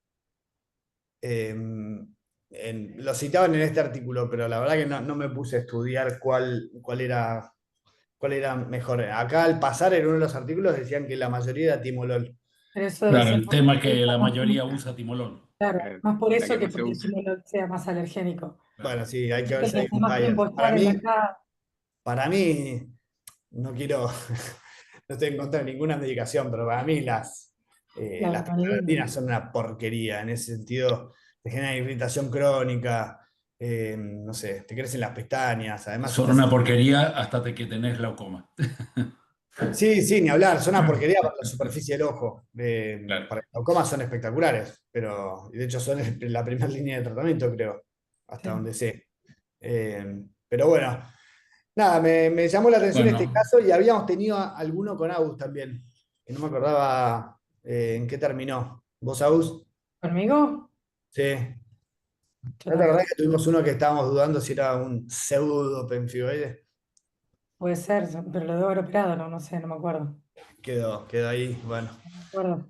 Lo citaban en este artículo, pero la verdad que no me puse a estudiar cuál era mejor. Acá al pasar en uno de los artículos decían que la mayoría era timolol. Pero eso Claro, debe el ser tema es que la mayoría usa timolol. claro, más por La eso que que más se porque el usa. timolol sea más alergénico. Bueno, sí, hay que ver Que si hay tenés un más tiempo bias. de estar en el mercado. Para mí, no quiero, no estoy en contra de ninguna medicación, pero para mí las prostaglandinas son una porquería. En ese sentido, te generan irritación crónica, no sé, te crecen las pestañas. Además, Son una porquería hasta que tenés glaucoma. Sí, ni hablar, son una porquería para la superficie del ojo. Para el glaucoma son espectaculares, pero de hecho son la primera línea de tratamiento, creo, hasta donde sé. Pero bueno, nada, me llamó la atención este Bueno, caso y habíamos tenido alguno con Agus también, que no me acordaba en qué terminó. ¿Vos, Agus? ¿Conmigo? Sí. ¿No te acordás que tuvimos uno que estábamos dudando si era un pseudo pemfigoide? Puede ser, pero lo debo haber operado, no sé, no me acuerdo. Quedó ahí, bueno. No me acuerdo.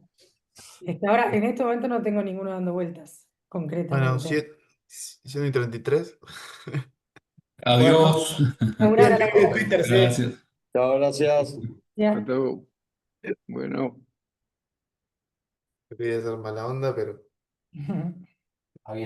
Ahora, en este momento no tengo ninguno dando vueltas, Bueno, concretamente. 133. adiós. Laburar a la En Twitter, sí. Gracias. Chao, gracias. Ya. Pato, bueno. No quería ser mala onda, pero Ujú.